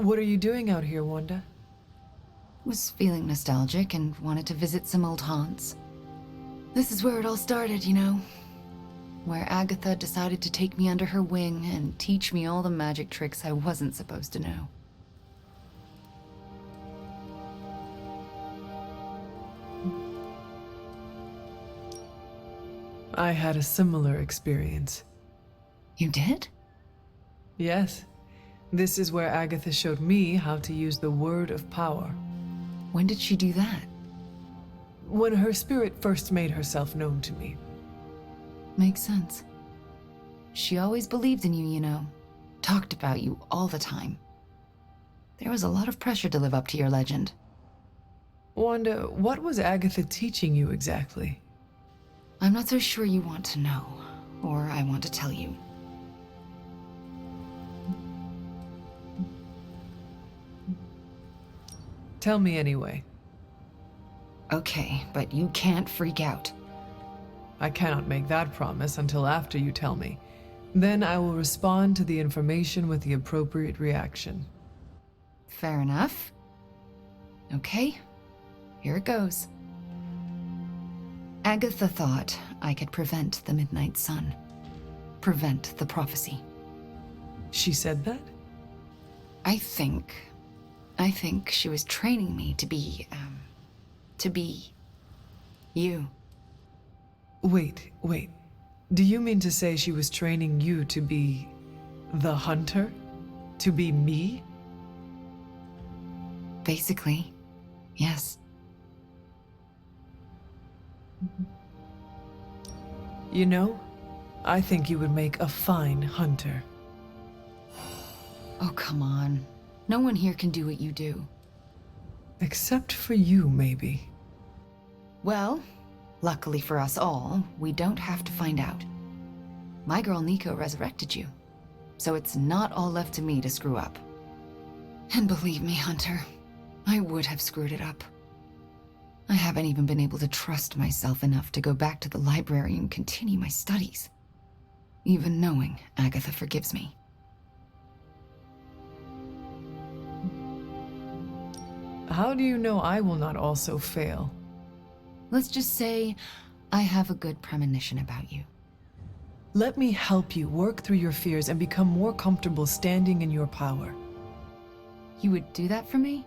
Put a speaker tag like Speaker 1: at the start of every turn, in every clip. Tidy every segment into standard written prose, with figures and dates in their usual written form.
Speaker 1: What are you doing out here, Wanda?
Speaker 2: Was feeling nostalgic and wanted to visit some old haunts. This is where it all started, you know? Where Agatha decided to take me under her wing and teach me all the magic tricks I wasn't supposed to know.
Speaker 1: I had a similar experience.
Speaker 2: You did?
Speaker 1: Yes. This is where Agatha showed me how to use the word of power.
Speaker 2: When did she do that?
Speaker 1: When her spirit first made herself known to me.
Speaker 2: Makes sense. She always believed in you, you know. Talked about you all the time. There was a lot of pressure to live up to your legend.
Speaker 1: Wanda, what was Agatha teaching you exactly?
Speaker 2: I'm not so sure you want to know, or I want to tell you.
Speaker 1: Tell me anyway.
Speaker 2: Okay, but you can't freak out.
Speaker 1: I cannot make that promise until after you tell me. Then I will respond to the information with the appropriate reaction.
Speaker 2: Fair enough. Okay, here it goes. Agatha thought I could prevent the Midnight Sun. Prevent the prophecy.
Speaker 1: She said that?
Speaker 2: I think she was training me to be you.
Speaker 1: Wait. Do you mean to say she was training you to be the hunter? To be me?
Speaker 2: Basically, yes.
Speaker 1: You know, I think you would make a fine hunter.
Speaker 2: Oh, come on. No one here can do what you do.
Speaker 1: Except for you, maybe.
Speaker 2: Well, luckily for us all, we don't have to find out. My girl Nico resurrected you, so it's not all left to me to screw up. And believe me, Hunter, I would have screwed it up. I haven't even been able to trust myself enough to go back to the library and continue my studies, even knowing Agatha forgives me.
Speaker 1: How do you know I will not also fail?
Speaker 2: Let's just say I have a good premonition about you.
Speaker 1: Let me help you work through your fears and become more comfortable standing in your power.
Speaker 2: You would do that for me?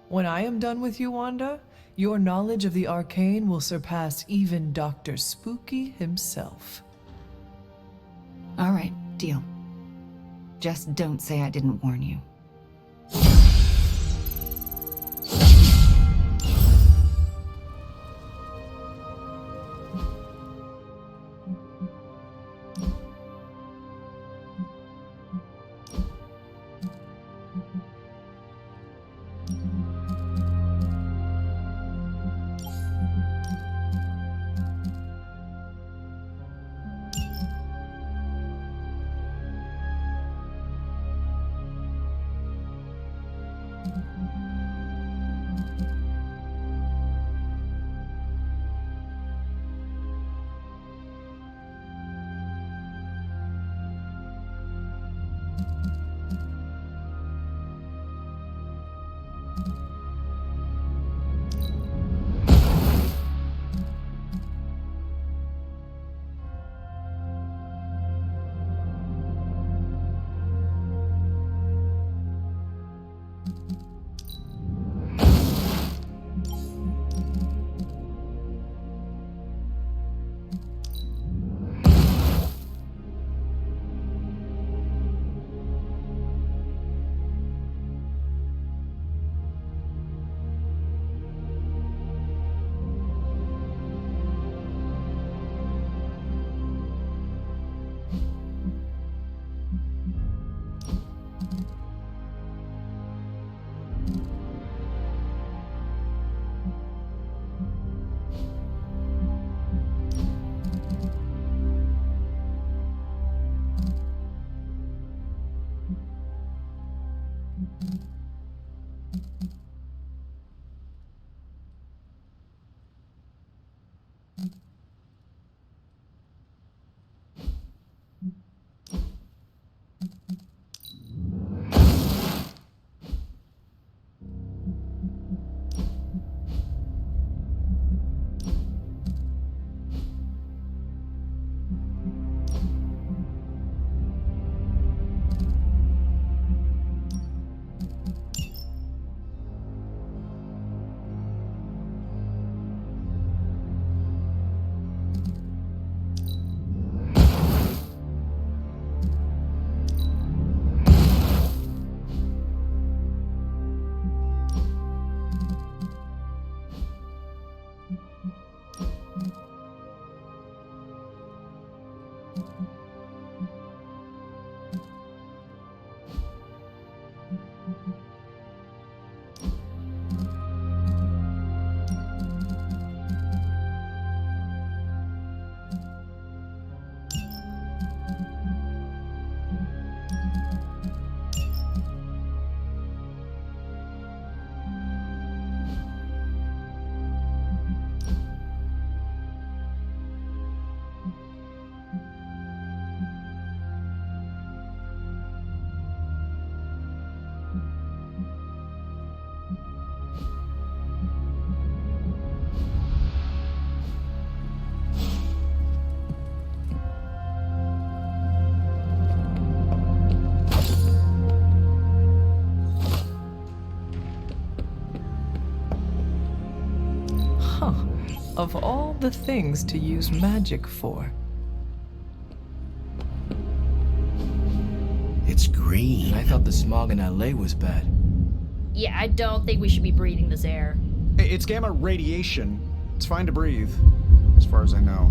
Speaker 1: When I am done with you, Wanda, your knowledge of the arcane will surpass even Dr. Spooky himself.
Speaker 2: All right, deal. Just don't say I didn't warn you.
Speaker 1: Of all the things to use magic for.
Speaker 3: It's green.
Speaker 4: I thought the smog in LA was bad.
Speaker 5: Yeah, I don't think we should be breathing this air.
Speaker 6: It's gamma radiation. It's fine to breathe, as far as I know.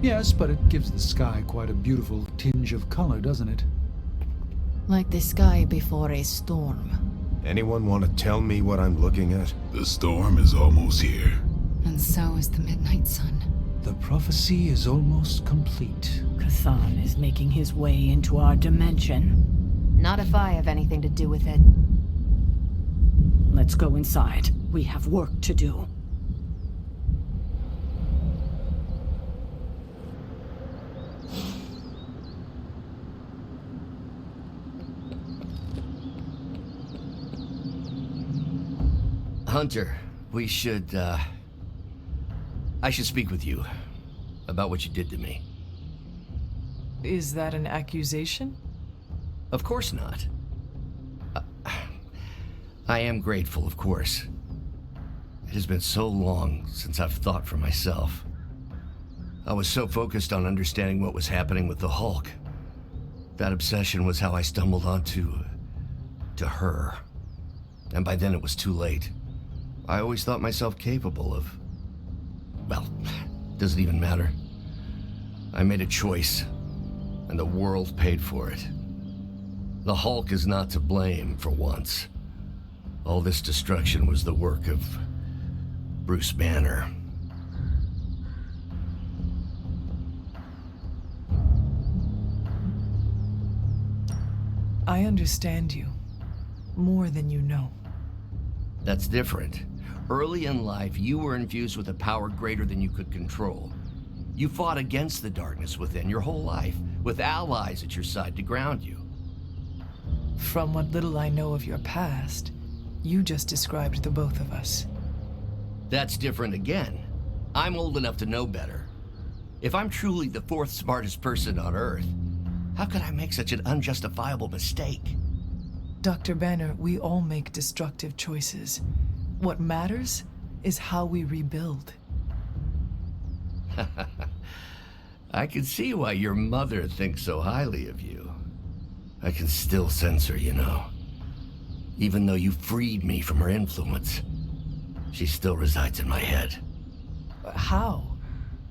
Speaker 7: Yes, but it gives the sky quite a beautiful tinge of color, doesn't it?
Speaker 8: Like the sky before a storm.
Speaker 3: Anyone want to tell me what I'm looking at?
Speaker 9: The storm is almost here.
Speaker 2: And so is the Midnight Sun.
Speaker 7: The prophecy is almost complete.
Speaker 8: Chthon is making his way into our dimension.
Speaker 2: Not if I have anything to do with it.
Speaker 8: Let's go inside. We have work to do.
Speaker 3: Hunter, we should, I should speak with you about what you did to me.
Speaker 1: Is that an accusation?
Speaker 3: Of course not. I am grateful, of course. It has been so long since I've thought for myself. I was so focused on understanding what was happening with the Hulk. That obsession was how I stumbled onto her. And by then it was too late. I always thought myself capable of... well, doesn't even matter. I made a choice, and the world paid for it. The Hulk is not to blame for once. All this destruction was the work of Bruce Banner.
Speaker 1: I understand you. More than you know.
Speaker 3: That's different. Early in life, you were infused with a power greater than you could control. You fought against the darkness within your whole life, with allies at your side to ground you.
Speaker 1: From what little I know of your past, you just described the both of us.
Speaker 3: That's different again. I'm old enough to know better. If I'm truly the fourth smartest person on Earth, how could I make such an unjustifiable mistake?
Speaker 1: Dr. Banner, we all make destructive choices. What matters is how we rebuild.
Speaker 3: I can see why your mother thinks so highly of you. I can still sense her, you know. Even though you freed me from her influence, she still resides in my head.
Speaker 1: How?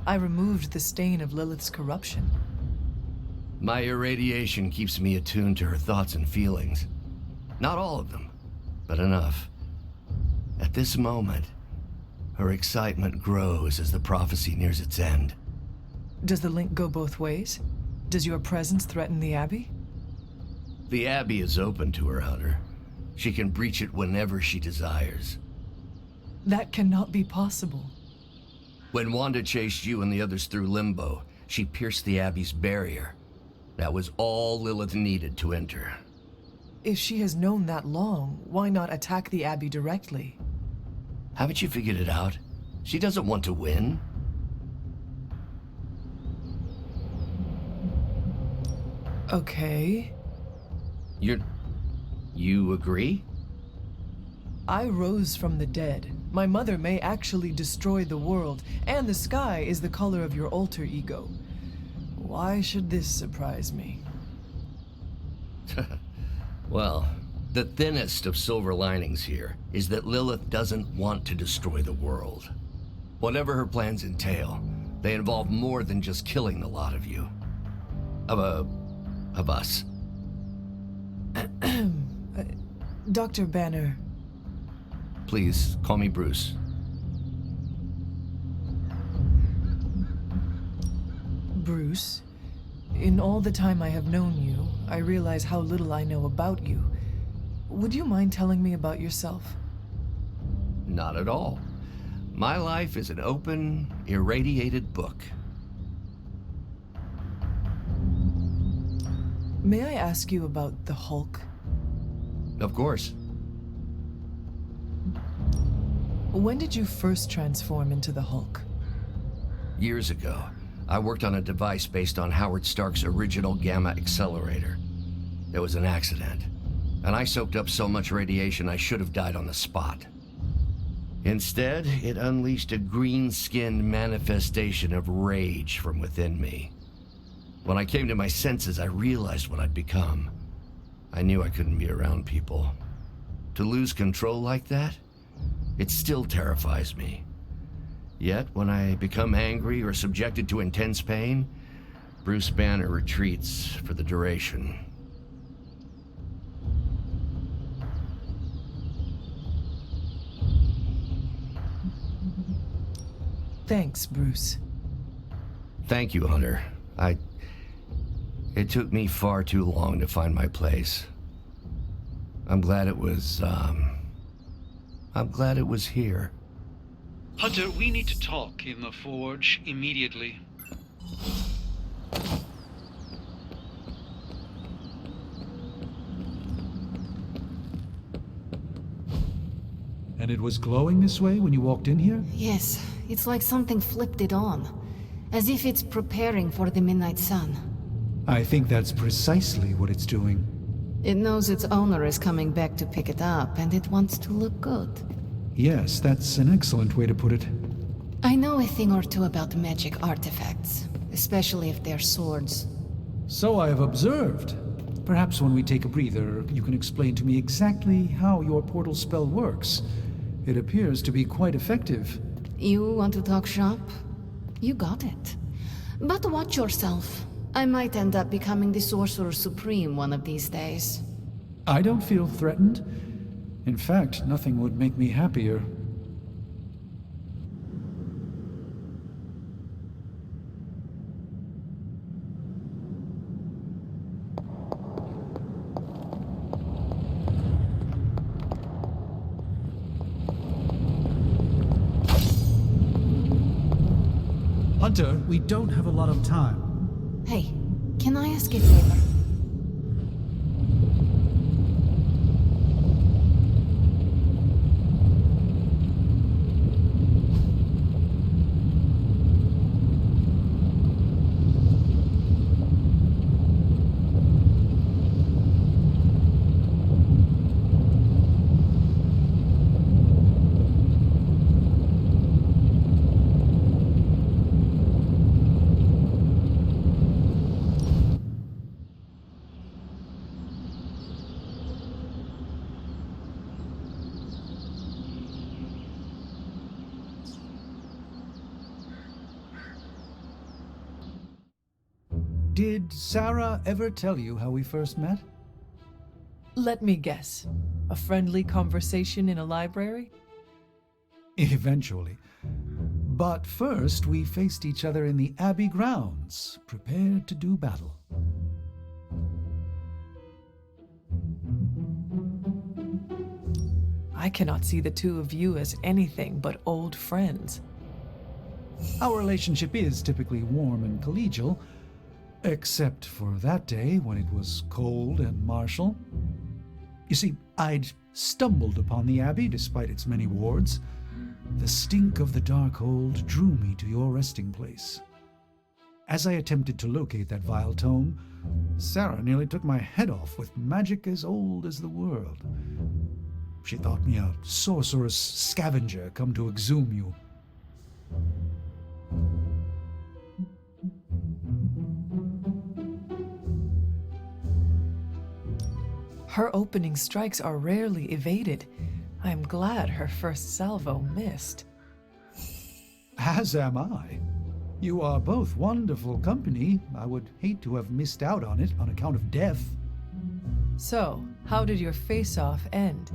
Speaker 1: I removed the stain of Lilith's corruption.
Speaker 3: My irradiation keeps me attuned to her thoughts and feelings. Not all of them, but enough. At this moment, her excitement grows as the prophecy nears its end.
Speaker 1: Does the link go both ways? Does your presence threaten the Abbey?
Speaker 3: The Abbey is open to her, Hunter. She can breach it whenever she desires.
Speaker 1: That cannot be possible.
Speaker 3: When Wanda chased you and the others through Limbo, she pierced the Abbey's barrier. That was all Lilith needed to enter.
Speaker 1: If she has known that long, why not attack the Abbey directly?
Speaker 3: Haven't you figured it out? She doesn't want to win.
Speaker 1: Okay.
Speaker 3: You agree?
Speaker 1: I rose from the dead. My mother may actually destroy the world, and the sky is the color of your alter ego. Why should this surprise me?
Speaker 3: Well, the thinnest of silver linings here is that Lilith doesn't want to destroy the world. Whatever her plans entail, they involve more than just killing the lot of you. Of us.
Speaker 1: Dr. Banner,
Speaker 3: Please, call me Bruce.
Speaker 1: Bruce, in all the time I have known you, I realize how little I know about you. Would you mind telling me about yourself?
Speaker 3: Not at all. My life is an open, irradiated book.
Speaker 1: May I ask you about the Hulk?
Speaker 3: Of course.
Speaker 1: When did you first transform into the Hulk?
Speaker 3: Years ago, I worked on a device based on Howard Stark's original gamma accelerator. There was an accident, and I soaked up so much radiation I should have died on the spot. Instead, it unleashed a green-skinned manifestation of rage from within me. When I came to my senses, I realized what I'd become. I knew I couldn't be around people. To lose control like that, it still terrifies me. Yet, when I become angry or subjected to intense pain, Bruce Banner retreats for the duration.
Speaker 1: Thanks, Bruce.
Speaker 3: Thank you, Hunter. It took me far too long to find my place. I'm glad it was here.
Speaker 10: Hunter, we need to talk in the forge immediately.
Speaker 7: And it was glowing this way when you walked in here?
Speaker 8: Yes, it's like something flipped it on. As if it's preparing for the Midnight Sun.
Speaker 7: I think that's precisely what it's doing.
Speaker 8: It knows its owner is coming back to pick it up, and it wants to look good.
Speaker 7: Yes, that's an excellent way to put it.
Speaker 8: I know a thing or two about magic artifacts, especially if they're swords.
Speaker 7: So I have observed. Perhaps when we take a breather, you can explain to me exactly how your portal spell works. It appears to be quite effective.
Speaker 8: You want to talk shop? You got it. But watch yourself. I might end up becoming the Sorcerer Supreme one of these days.
Speaker 7: I don't feel threatened. In fact, nothing would make me happier. Hunter, we don't have a lot of time.
Speaker 8: Hey, can I ask a favor?
Speaker 7: Did Sarah ever tell you how we first met?
Speaker 1: Let me guess. A friendly conversation in a library?
Speaker 7: Eventually. But first, we faced each other in the Abbey grounds, prepared to do battle.
Speaker 1: I cannot see the two of you as anything but old friends.
Speaker 7: Our relationship is typically warm and collegial, except for that day when it was cold and martial. You see, I'd stumbled upon the Abbey despite its many wards. The stink of the Darkhold drew me to your resting place. As I attempted to locate that vile tome, Sarah nearly took my head off with magic as old as the world. She thought me a sorcerous scavenger come to exhume you.
Speaker 1: Her opening strikes are rarely evaded. I'm glad her first salvo missed.
Speaker 7: As am I. You are both wonderful company. I would hate to have missed out on it on account of death.
Speaker 1: So, how did your face-off end?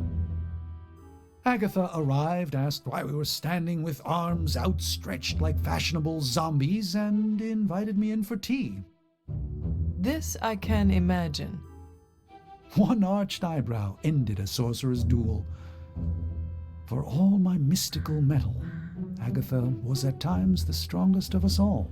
Speaker 7: Agatha arrived, asked why we were standing with arms outstretched like fashionable zombies, and invited me in for tea.
Speaker 1: This I can imagine.
Speaker 7: One arched eyebrow ended a sorcerer's duel. For all my mystical mettle, Agatha was at times the strongest of us all.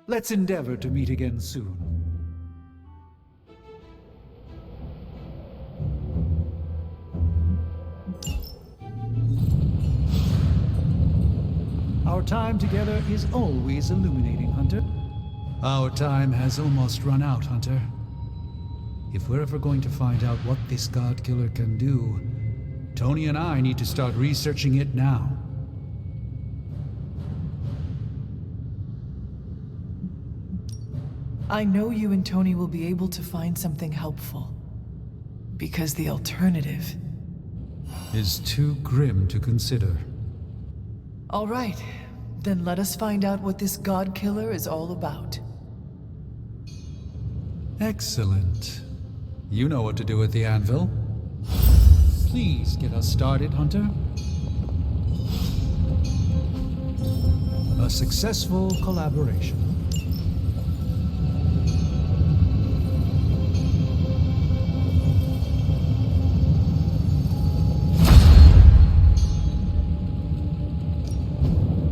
Speaker 7: Let's endeavor to meet again soon. Our time together is always illuminating, Hunter. Our time has almost run out, Hunter. If we're ever going to find out what this Godkiller can do, Tony and I need to start researching it now.
Speaker 1: I know you and Tony will be able to find something helpful. Because the alternative
Speaker 7: is too grim to consider.
Speaker 1: All right, then let us find out what this Godkiller is all about.
Speaker 7: Excellent. You know what to do with the anvil. Please get us started, Hunter. A successful collaboration.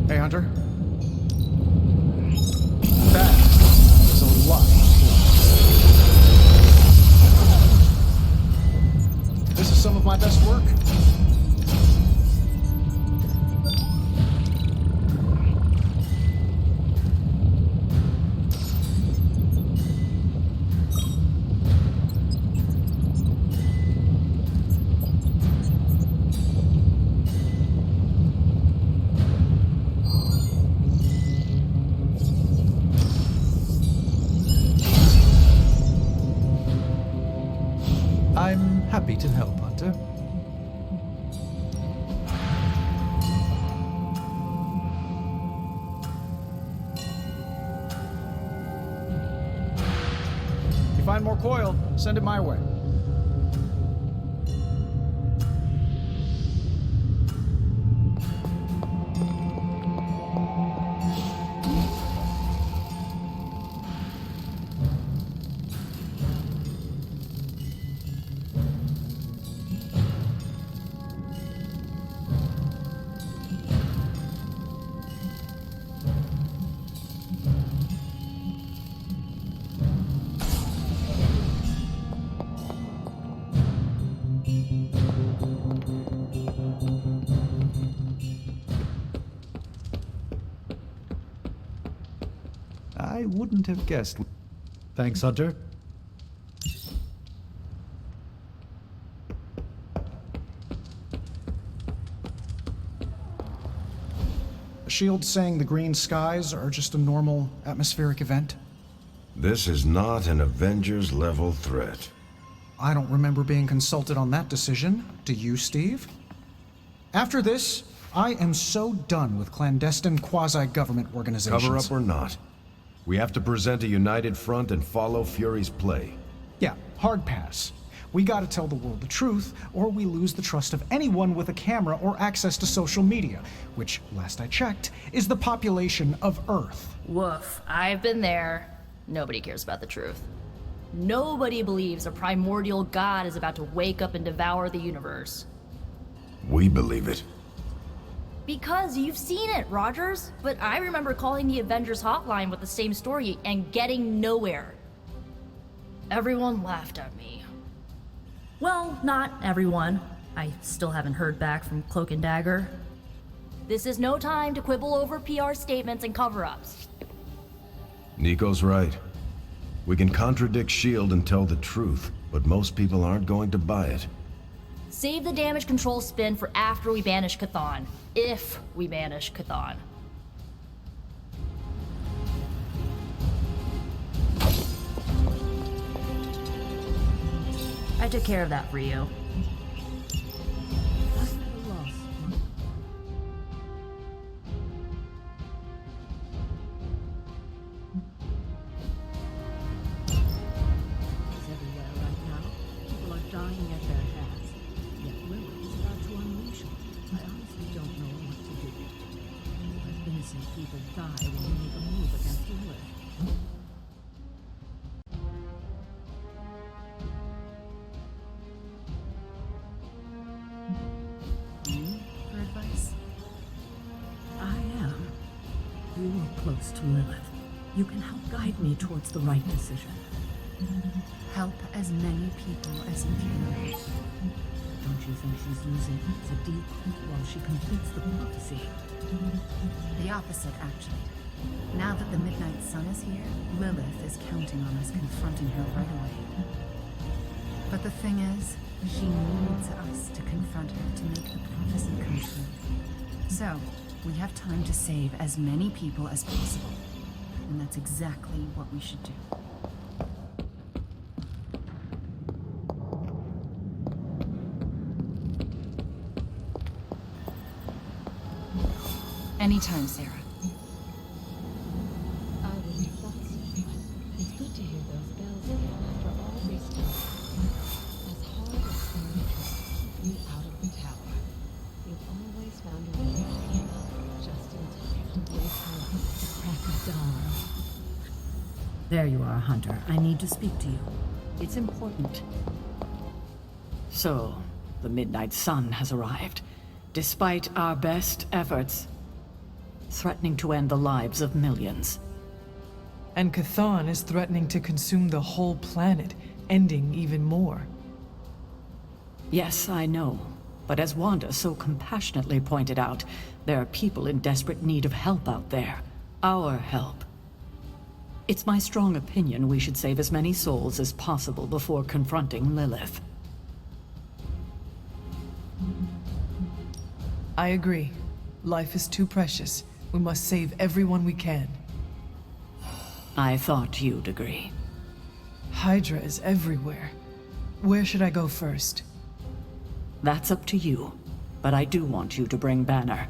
Speaker 6: Hey, Hunter. That is a lot. This is some of my best work.
Speaker 7: I'm happy to help, Hunter.
Speaker 6: If you find more coil, send it my way.
Speaker 7: I wouldn't have guessed. Thanks, Hunter.
Speaker 6: A shield saying the green skies are just a normal atmospheric event?
Speaker 9: This is not an Avengers level threat.
Speaker 6: I don't remember being consulted on that decision. Do you, Steve? After this, I am so done with clandestine quasi-government organizations.
Speaker 9: Cover up or not, we have to present a united front and follow Fury's play.
Speaker 6: Yeah, hard pass. We gotta tell the world the truth, or we lose the trust of anyone with a camera or access to social media, which, last I checked, is the population of Earth.
Speaker 5: Woof. I've been there. Nobody cares about the truth. Nobody believes a primordial god is about to wake up and devour the universe.
Speaker 9: We believe it.
Speaker 5: Because you've seen it, Rogers. But I remember calling the Avengers hotline with the same story and getting nowhere. Everyone laughed at me. Well, not everyone. I still haven't heard back from Cloak and Dagger. This is no time to quibble over PR statements and cover-ups.
Speaker 9: Nico's right. We can contradict S.H.I.E.L.D. and tell the truth, but most people aren't going to buy it.
Speaker 5: Save the damage control spin for after we banish Chthon. If we banish Chthon. I took care of that for you.
Speaker 11: People die when we make a move against Lilith. For advice? I am. You are close to Lilith. You can help guide me towards the right decision.
Speaker 2: Help as many people as you can.
Speaker 11: Don't you think she's using it as a decoy while she completes the prophecy?
Speaker 2: The opposite, actually. Now that the Midnight Sun is here, Lilith is counting on us confronting her right away. But the thing is, she needs us to confront her to make the prophecy come true. So, we have time to save as many people as possible. And that's exactly what we should do. Anytime, Sarah.
Speaker 11: I would have thought so. It's good to hear those bells again after all this time. As hard as Sarah tried to keep you out of the tower, you've always found a way out, just in time to wake her up at the crack of dawn. There you are, Hunter. I need to speak to you. It's important.
Speaker 12: So, the Midnight Sun has arrived, despite our best efforts, threatening to end the lives of millions.
Speaker 1: And Chthon is threatening to consume the whole planet, ending even more.
Speaker 12: Yes, I know. But as Wanda so compassionately pointed out, there are people in desperate need of help out there. Our help. It's my strong opinion we should save as many souls as possible before confronting Lilith.
Speaker 1: I agree. Life is too precious. We must save everyone we can.
Speaker 12: I thought you'd agree.
Speaker 1: HYDRA is everywhere. Where should I go first?
Speaker 12: That's up to you. But I do want you to bring Banner.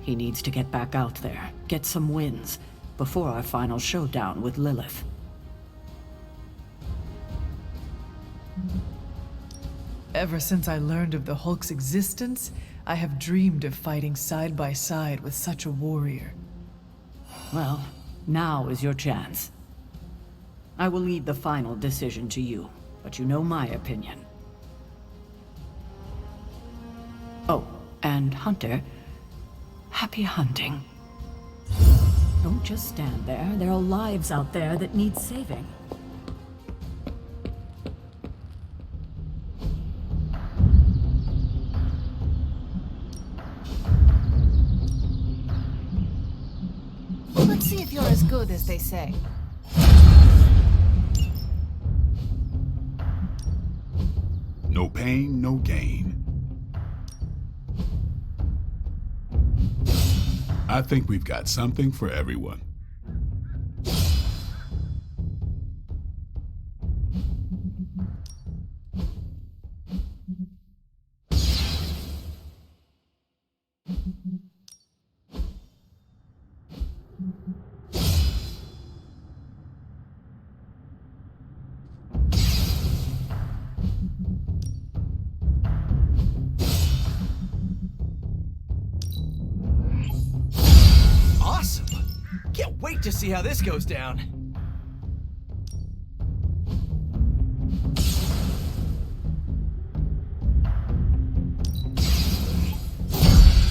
Speaker 12: He needs to get back out there, get some wins, before our final showdown with Lilith.
Speaker 1: Ever since I learned of the Hulk's existence, I have dreamed of fighting side by side with such a warrior.
Speaker 12: Well, now is your chance. I will leave the final decision to you, but you know my opinion. Oh, and Hunter, happy hunting. Don't just stand there. There are lives out there that need saving.
Speaker 2: Let's see if you're as good as they say.
Speaker 13: No pain, no gain. I think we've got something for everyone.
Speaker 4: wait to see how this goes down.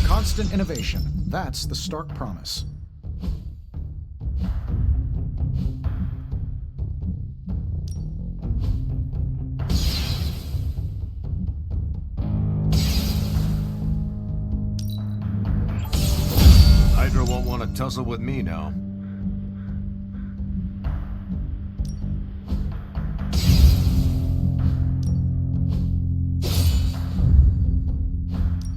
Speaker 6: Constant innovation. That's the stark promise.
Speaker 9: HYDRA won't want to tussle with me now.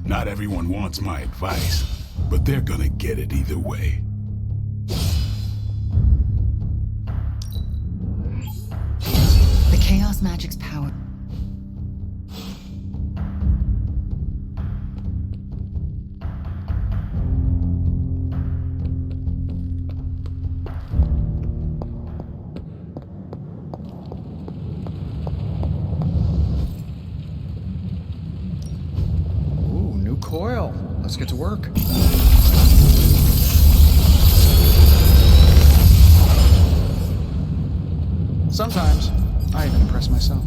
Speaker 13: Not everyone wants my advice, but they're gonna get it either way.
Speaker 2: The chaos magic's power.
Speaker 6: Coil. Let's get to work. Sometimes, I even impress myself.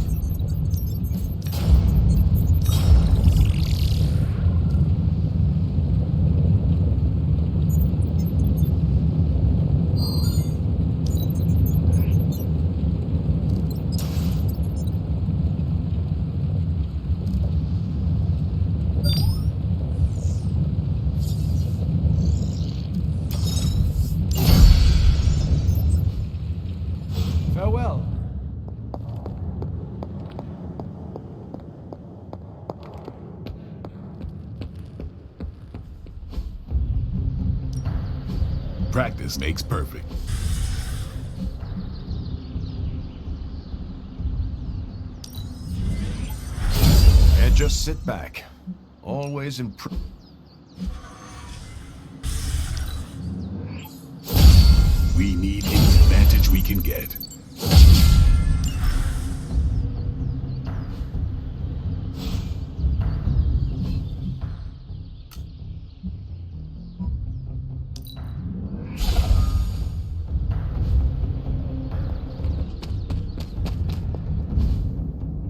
Speaker 4: Farewell.
Speaker 13: Practice makes perfect.
Speaker 9: And just sit back. Always improve.
Speaker 13: We need any advantage we can get.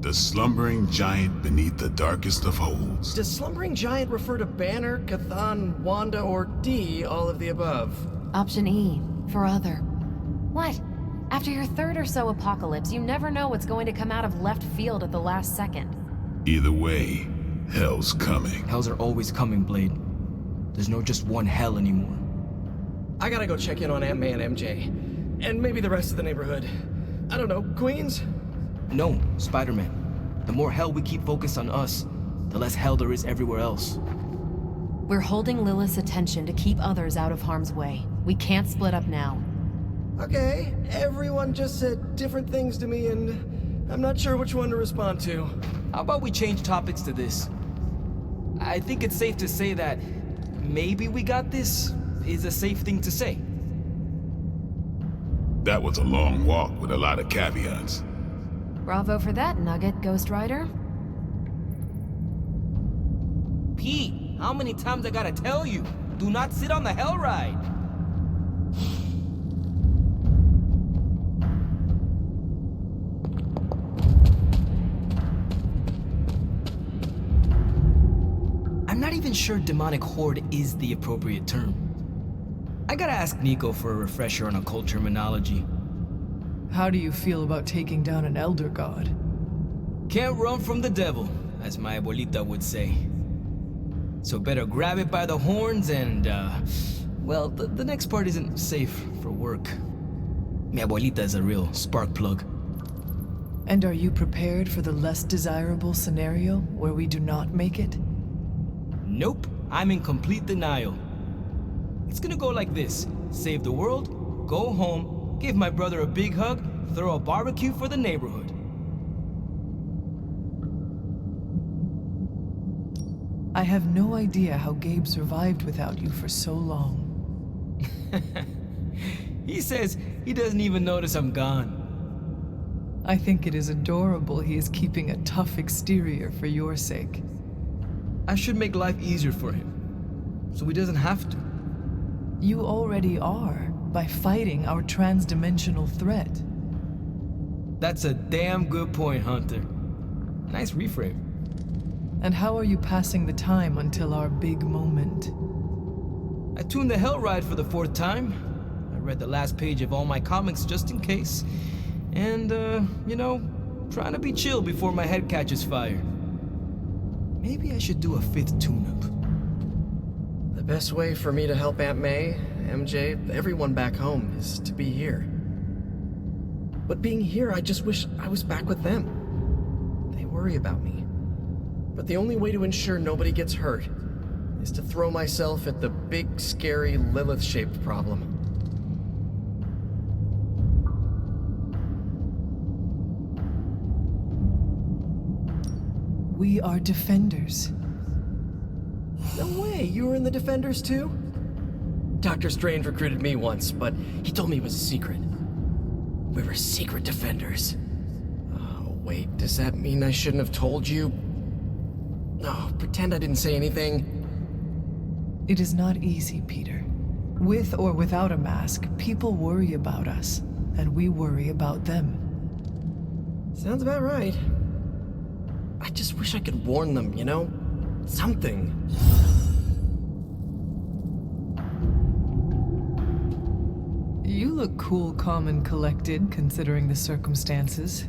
Speaker 13: The slumbering giant beneath the darkest of holes.
Speaker 4: Does slumbering giant refer to Banner, Chthon, Wanda, or D, all of the above?
Speaker 11: Option E, for other. What? After your third or so apocalypse, you never know what's going to come out of left field at the last second.
Speaker 13: Either way, hell's coming.
Speaker 4: Hells are always coming, Blade. There's no just one hell anymore. I gotta go check in on Ant-Man MJ. And maybe the rest of the neighborhood. I don't know, Queens? No, Spider-Man. The more hell we keep focused on us, the less hell there is everywhere else.
Speaker 11: We're holding Lilith's attention to keep others out of harm's way. We can't split up now.
Speaker 4: Okay, everyone just said different things to me and I'm not sure which one to respond to. How about we change topics to this? I think it's safe to say that maybe we got this is a safe thing to say.
Speaker 13: That was a long walk with a lot of caveats.
Speaker 11: Bravo for that nugget, Ghost Rider.
Speaker 4: Pete, how many times I gotta tell you? Do not sit on the hell ride. I'm not even sure demonic horde is the appropriate term. I gotta ask Nico for a refresher on occult terminology.
Speaker 1: How do you feel about taking down an elder god?
Speaker 4: Can't run from the devil, as my abuelita would say. So better grab it by the horns and, well, the next part isn't safe for work. Mi abuelita is a real spark plug.
Speaker 1: And are you prepared for the less desirable scenario where we do not make it?
Speaker 4: Nope, I'm in complete denial. It's gonna go like this. Save the world, go home, give my brother a big hug, throw a barbecue for the neighborhood.
Speaker 1: I have no idea how Gabe survived without you for so long.
Speaker 4: He says he doesn't even notice I'm gone.
Speaker 1: I think it is adorable he is keeping a tough exterior for your sake.
Speaker 4: I should make life easier for him, so he doesn't have to.
Speaker 1: You already are. by fighting our transdimensional threat.
Speaker 4: That's a damn good point, Hunter. Nice reframe.
Speaker 1: And how are you passing the time until our big moment?
Speaker 4: I tuned the Hell Ride for the 4th time. I read the last page of all my comics just in case. And, trying to be chill before my head catches fire. Maybe I should do a 5th tune-up. The best way for me to help Aunt May, MJ, everyone back home is to be here. But being here, I just wish I was back with them. They worry about me. But the only way to ensure nobody gets hurt is to throw myself at the big, scary, Lilith-shaped problem.
Speaker 1: We are defenders.
Speaker 4: No way, you were in the Defenders too? Doctor Strange recruited me once, but he told me it was a secret. We were secret defenders. Oh, wait, does that mean I shouldn't have told you? No, pretend I didn't say anything.
Speaker 1: It is not easy, Peter. With or without a mask, people worry about us, and we worry about them.
Speaker 4: Sounds about right. I just wish I could warn them, you know? Something.
Speaker 1: You look cool, calm, and collected, considering the circumstances.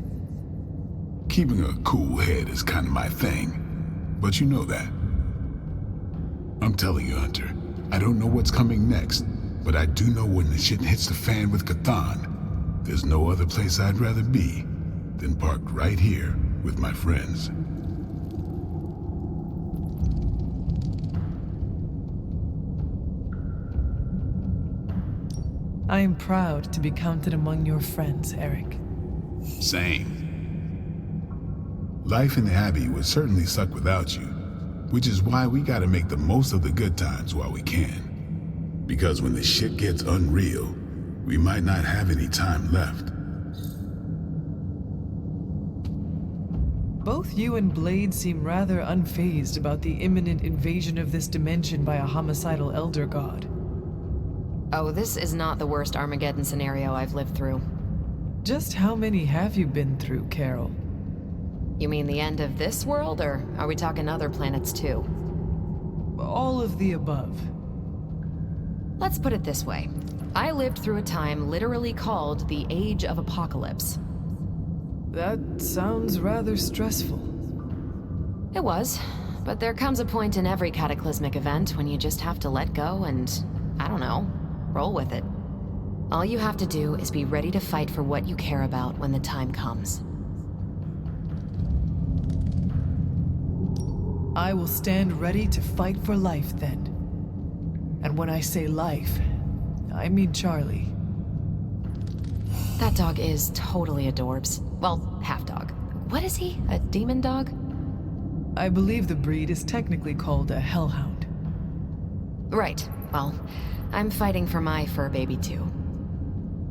Speaker 13: Keeping a cool head is kind of my thing. But you know that. I'm telling you, Hunter, I don't know what's coming next, but I do know when the shit hits the fan with Chthon, there's no other place I'd rather be than parked right here with my friends.
Speaker 1: I am proud to be counted among your friends, Eric.
Speaker 13: Same. Life in the Abbey would certainly suck without you, which is why we gotta make the most of the good times while we can. Because when the shit gets unreal, we might not have any time left.
Speaker 1: Both you and Blade seem rather unfazed about the imminent invasion of this dimension by a homicidal elder god.
Speaker 2: Oh, this is not the worst Armageddon scenario I've lived through.
Speaker 1: Just how many have you been through, Carol?
Speaker 2: You mean the end of this world, or are we talking other planets too?
Speaker 1: All of the above.
Speaker 2: Let's put it this way. I lived through a time literally called the Age of Apocalypse.
Speaker 1: That sounds rather stressful.
Speaker 2: It was, but there comes a point in every cataclysmic event when you just have to let go and, I don't know, roll with it. All you have to do is be ready to fight for what you care about when the time comes.
Speaker 1: I will stand ready to fight for life then. And when I say life, I mean Charlie.
Speaker 2: That dog is totally adorbs. Well, half dog. What is he? A demon dog?
Speaker 1: I believe the breed is technically called a hellhound.
Speaker 2: Right. Well, I'm fighting for my fur baby too.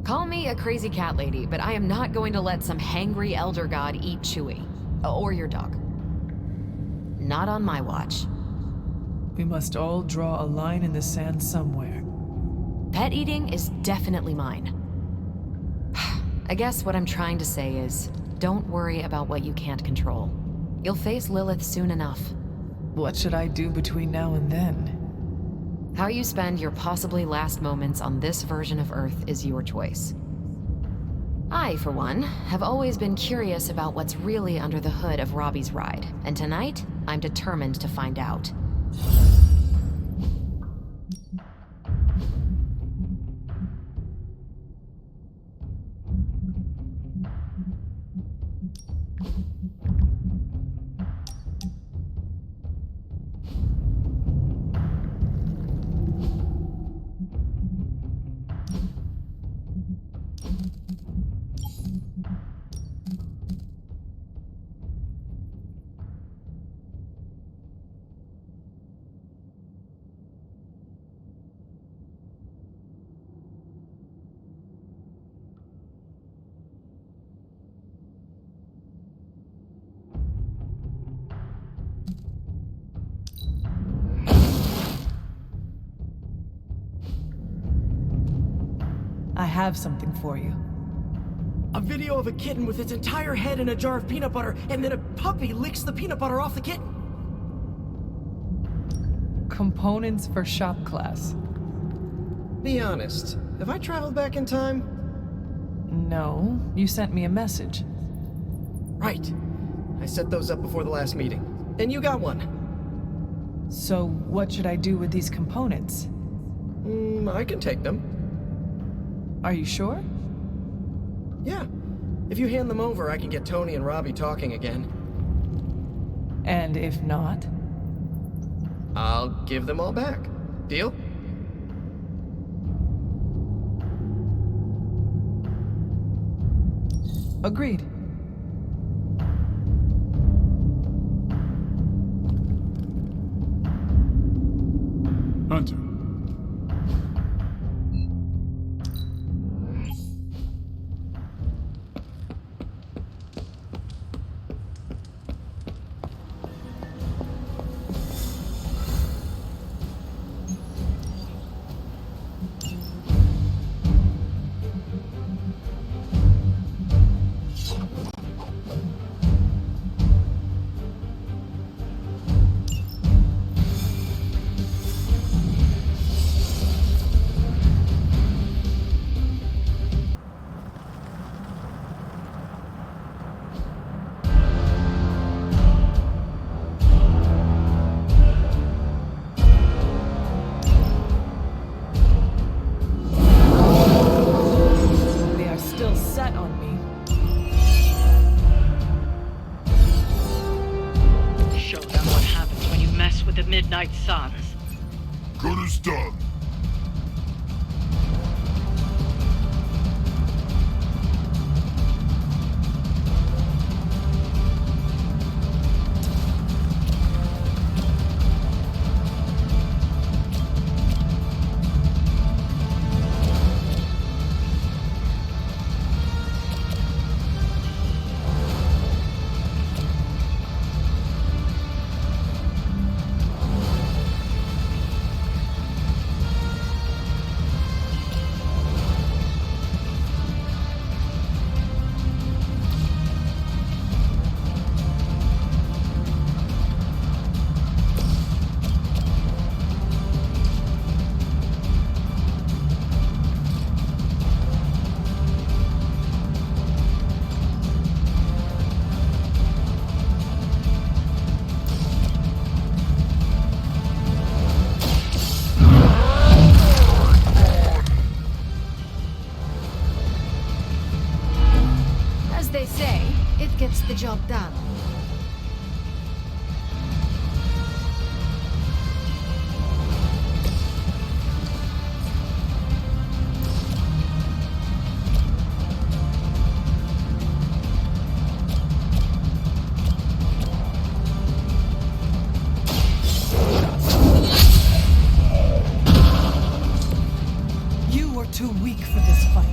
Speaker 2: Call me a crazy cat lady, but I am not going to let some hangry elder god eat Chewie. Or your dog. Not on my watch.
Speaker 1: We must all draw a line in the sand somewhere.
Speaker 2: Pet eating is definitely mine. I guess what I'm trying to say is, don't worry about what you can't control. You'll face Lilith soon enough.
Speaker 1: What should I do between now and then?
Speaker 2: How you spend your possibly last moments on this version of Earth is your choice. I, for one, have always been curious about what's really under the hood of Robbie's ride, and tonight, I'm determined to find out.
Speaker 1: have something for you.
Speaker 4: A video of a kitten with its entire head in a jar of peanut butter, and then a puppy licks the peanut butter off the kitten.
Speaker 1: Components for shop class.
Speaker 4: Be honest, have I traveled back in time?
Speaker 1: No, you sent me a message.
Speaker 4: Right. I set those up before the last meeting. And you got one.
Speaker 1: So what should I do with these components?
Speaker 4: I can take them.
Speaker 1: Are you sure?
Speaker 4: Yeah. If you hand them over, I can get Tony and Robbie talking again.
Speaker 1: And if not?
Speaker 4: I'll give them all back. Deal?
Speaker 1: Agreed.
Speaker 13: Hunter.
Speaker 12: Midnight Suns.
Speaker 13: Good as done.
Speaker 8: Gets the job done.
Speaker 1: You are too weak for this fight.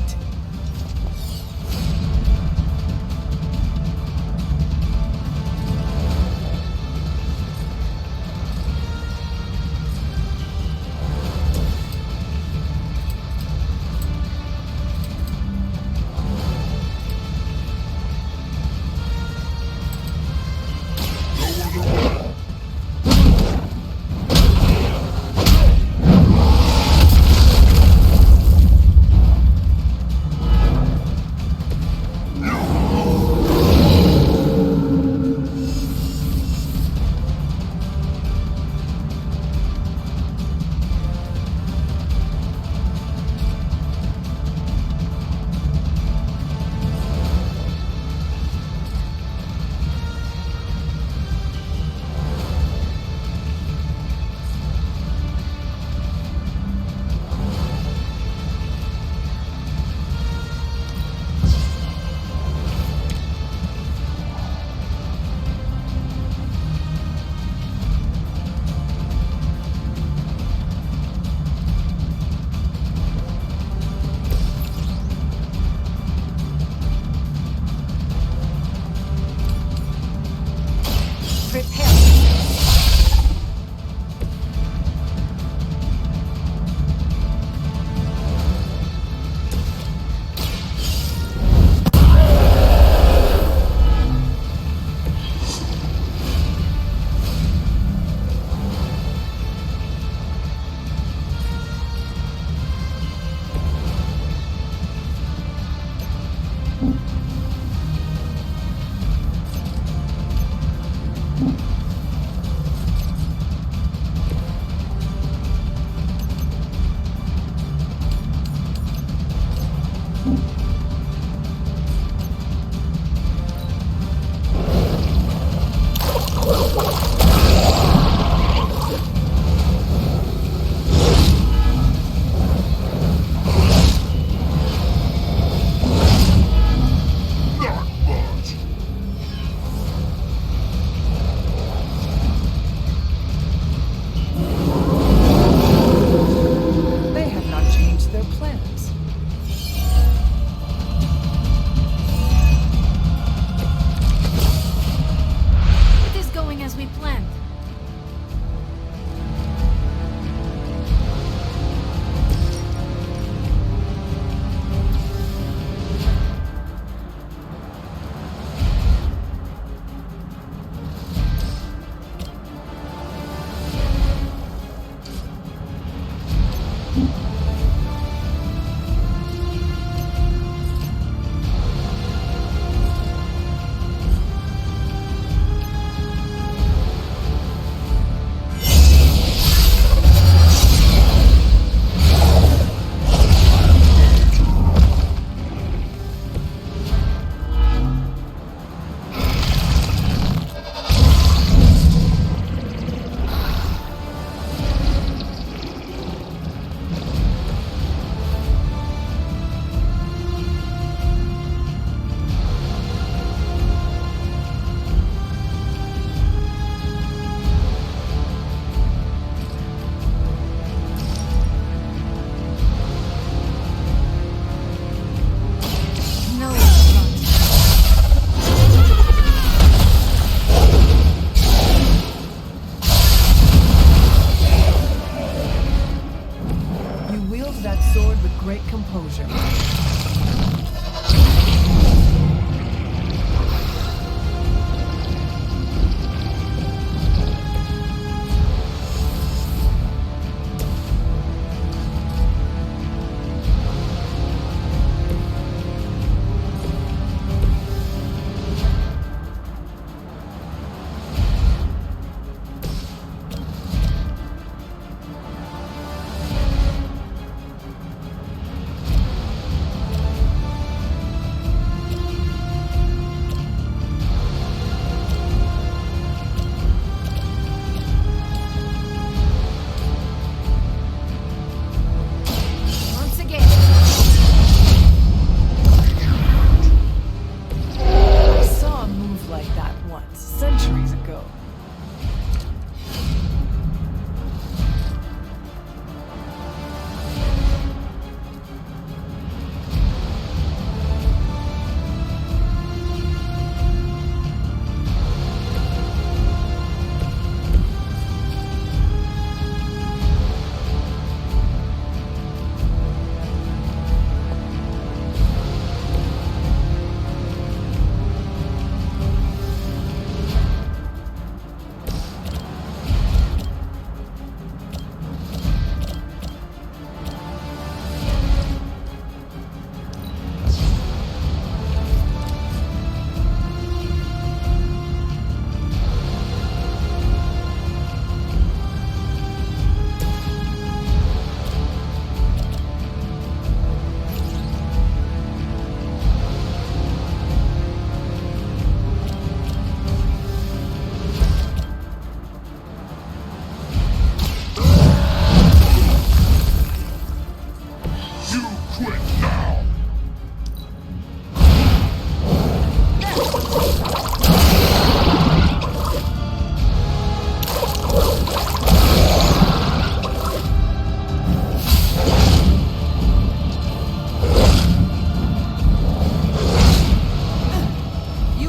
Speaker 1: You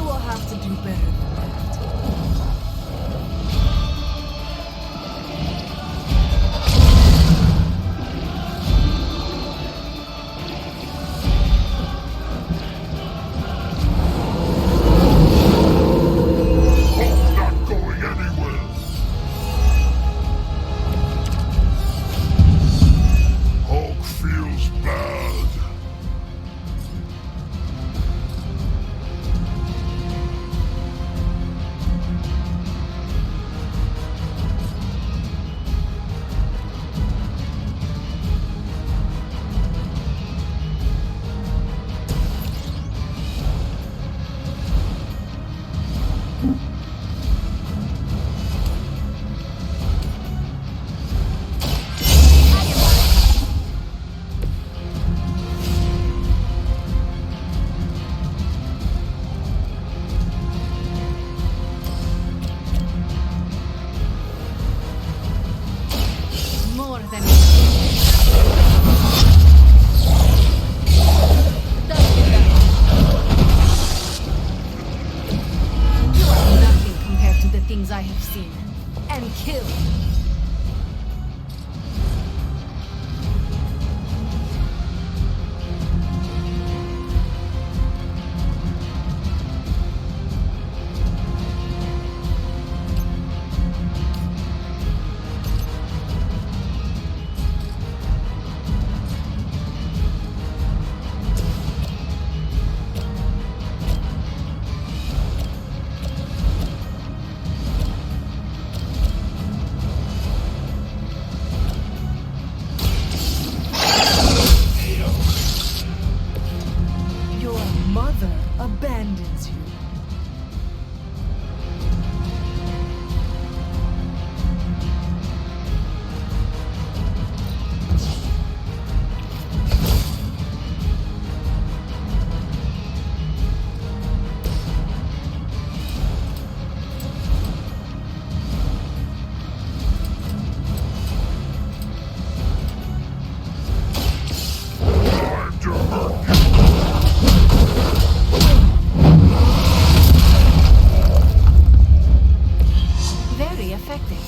Speaker 1: will have to do better than that.
Speaker 13: Not going anywhere. Hulk feels bad.
Speaker 8: More than You are nothing compared to the things I have seen and killed.
Speaker 1: Your mother abandons you.
Speaker 13: Time to hurt.
Speaker 8: Very effective.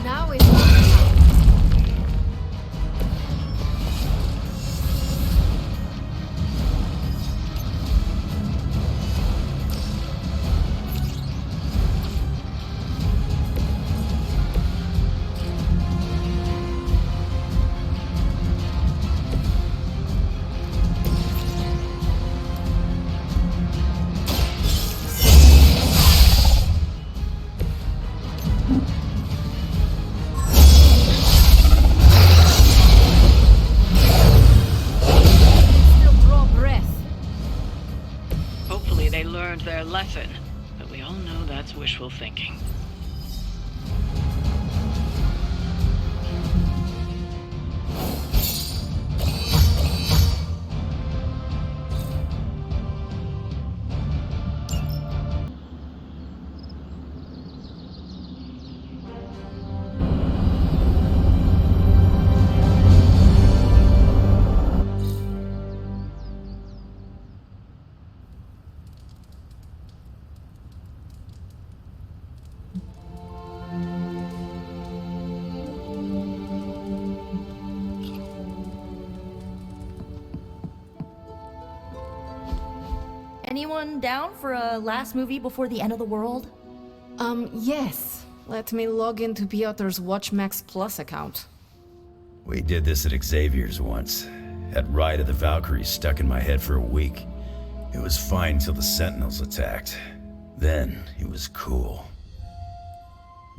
Speaker 8: Now is not the time. Still draw breath.
Speaker 12: Hopefully they learned their lesson, but we all know that's wishful thinking.
Speaker 5: Anyone down for a last movie before the end of the world?
Speaker 8: Yes. Let me log into Piotr's WatchMax Plus account.
Speaker 14: We did this at Xavier's once. Had Ride of the Valkyries stuck in my head for a week. It was fine till the Sentinels attacked. Then it was cool.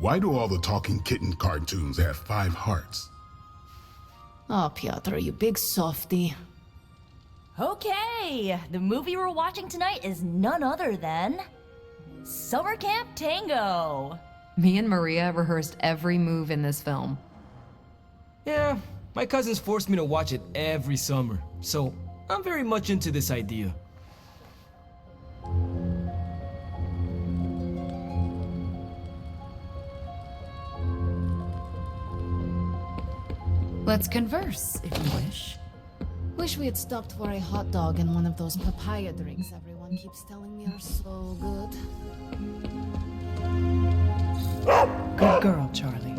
Speaker 13: Why do all the talking kitten cartoons have 5 hearts?
Speaker 8: Oh, Piotr, you big softy.
Speaker 5: Okay, the movie we're watching tonight is none other than Summer Camp Tango.
Speaker 2: Me and Maria rehearsed every move in this film.
Speaker 4: Yeah, my cousins forced me to watch it every summer, so I'm very much into this idea.
Speaker 2: Let's converse, if you wish.
Speaker 8: Wish we had stopped for a hot dog and one of those papaya drinks everyone keeps telling me are so good.
Speaker 1: Good girl, Charlie.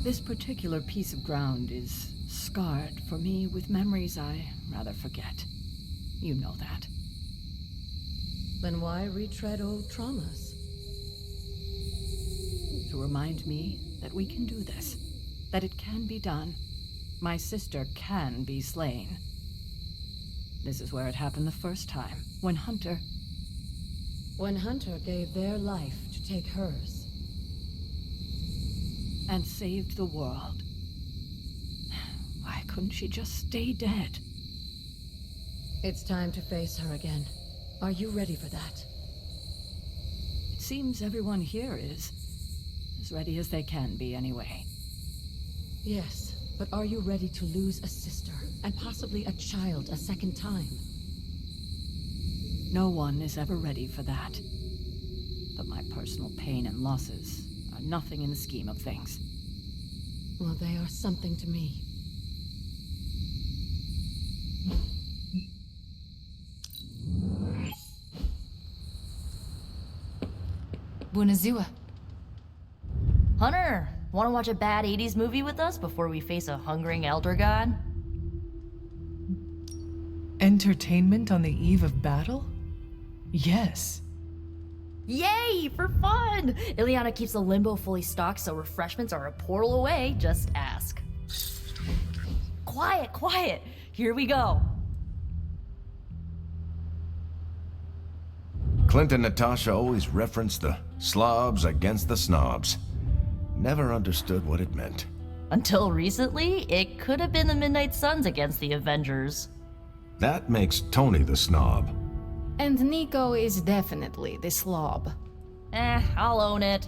Speaker 12: This particular piece of ground is scarred for me with memories I rather forget. You know that.
Speaker 11: Then why retread old traumas?
Speaker 12: To remind me that we can do this. That it can be done. My sister can be slain. This is where it happened the first time, when Hunter
Speaker 11: gave their life to take hers.
Speaker 12: And saved the world. Why couldn't she just stay dead?
Speaker 11: It's time to face her again. Are you ready for that?
Speaker 12: It seems everyone here is. As ready as they can be, anyway.
Speaker 11: Yes, but are you ready to lose a sister, and possibly a child a second time?
Speaker 12: No one is ever ready for that. But my personal pain and losses are nothing in the scheme of things.
Speaker 11: Well, they are something to me.
Speaker 2: Bunazua.
Speaker 5: Hunter, want to watch a bad 80s movie with us before we face a hungering elder god?
Speaker 1: Entertainment on the eve of battle? Yes.
Speaker 5: Yay, for fun! Ileana keeps the limbo fully stocked, so refreshments are a portal away. Just ask. Quiet, quiet. Here we go.
Speaker 9: Clint and Natasha always referenced the slobs against the snobs. Never understood what it meant.
Speaker 5: Until recently, it could have been the Midnight Suns against the Avengers.
Speaker 9: That makes Tony the snob.
Speaker 8: And Nico is definitely the slob.
Speaker 5: I'll own it.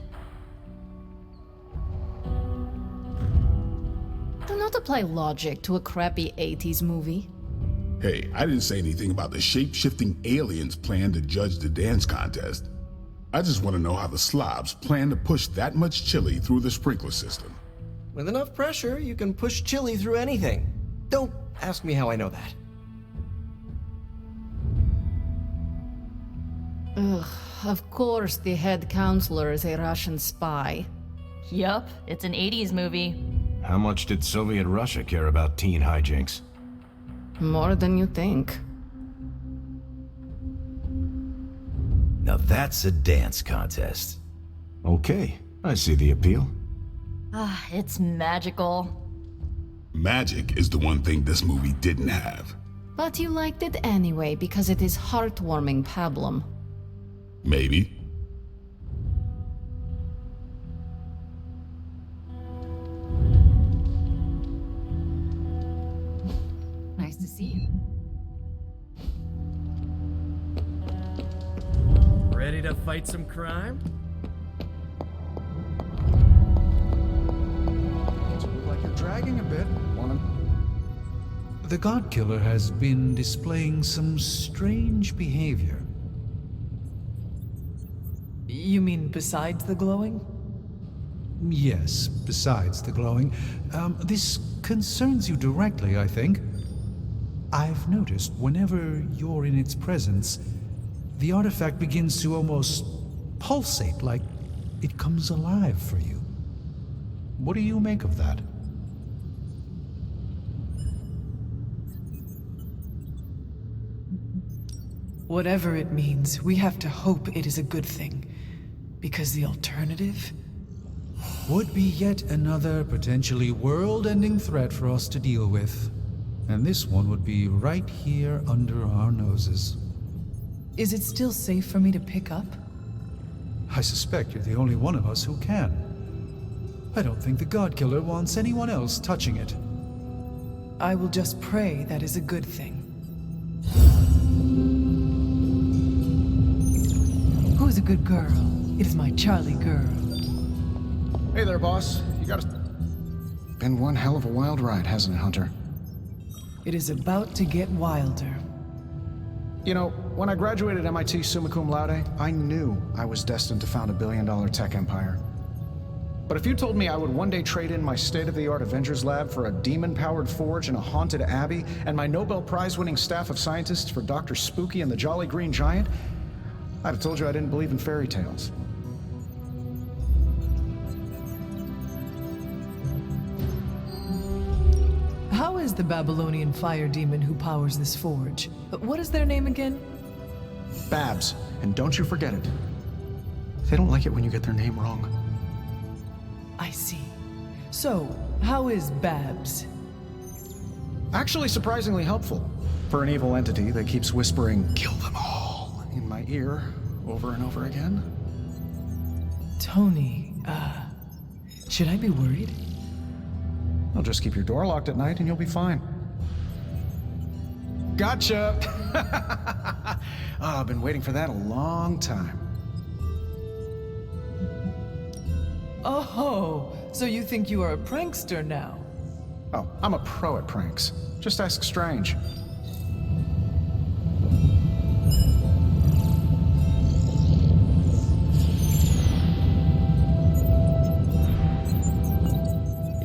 Speaker 8: Do not apply logic to a crappy 80s movie.
Speaker 13: Hey, I didn't say anything about the shape-shifting aliens' plan to judge the dance contest. I just want to know how the slobs plan to push that much chili through the sprinkler system.
Speaker 4: With enough pressure, you can push chili through anything. Don't ask me how I know that.
Speaker 8: Ugh, of course the head counselor is a Russian spy.
Speaker 5: Yup, it's an 80s movie.
Speaker 9: How much did Soviet Russia care about teen hijinks?
Speaker 8: More than you think.
Speaker 14: Now that's a dance contest.
Speaker 9: Okay, I see the appeal.
Speaker 5: It's magical.
Speaker 13: Magic is the one thing this movie didn't have.
Speaker 8: But you liked it anyway because it is heartwarming pablum.
Speaker 13: Maybe.
Speaker 2: Nice to see you.
Speaker 4: Ready to fight some crime?
Speaker 6: You look like you're dragging a bit.
Speaker 7: The Godkiller has been displaying some strange behavior.
Speaker 1: You mean besides the glowing?
Speaker 7: Yes, besides the glowing. This concerns you directly, I think. I've noticed whenever you're in its presence, the artifact begins to almost pulsate, like it comes alive for you. What do you make of that?
Speaker 1: Whatever it means, we have to hope it is a good thing. Because the alternative
Speaker 7: would be yet another potentially world-ending threat for us to deal with. And this one would be right here under our noses.
Speaker 1: Is it still safe for me to pick up?
Speaker 7: I suspect you're the only one of us who can. I don't think the Godkiller wants anyone else touching it.
Speaker 1: I will just pray that is a good thing. Who's a good girl? It is my Charlie girl.
Speaker 6: Hey there, boss. You got us. Been one hell of a wild ride, hasn't it, Hunter?
Speaker 1: It is about to get wilder.
Speaker 6: You know, when I graduated MIT summa cum laude, I knew I was destined to found a billion-dollar tech empire. But if you told me I would one day trade in my state-of-the-art Avengers lab for a demon-powered forge in a haunted abbey, and my Nobel Prize-winning staff of scientists for Dr. Spooky and the Jolly Green Giant, I'd have told you I didn't believe in fairy tales.
Speaker 1: How is the Babylonian fire demon who powers this forge? What is their name again?
Speaker 6: Babs, and don't you forget it. They don't like it when you get their name wrong.
Speaker 1: I see. So, how is Babs?
Speaker 6: Actually surprisingly helpful. For an evil entity that keeps whispering, "Kill them all," in my ear over and over again.
Speaker 1: Tony, should I be worried?
Speaker 6: I'll just keep your door locked at night and you'll be fine. Gotcha! I've been waiting for that a long time.
Speaker 1: Oh, so you think you are a prankster now?
Speaker 6: Oh, I'm a pro at pranks. Just ask Strange.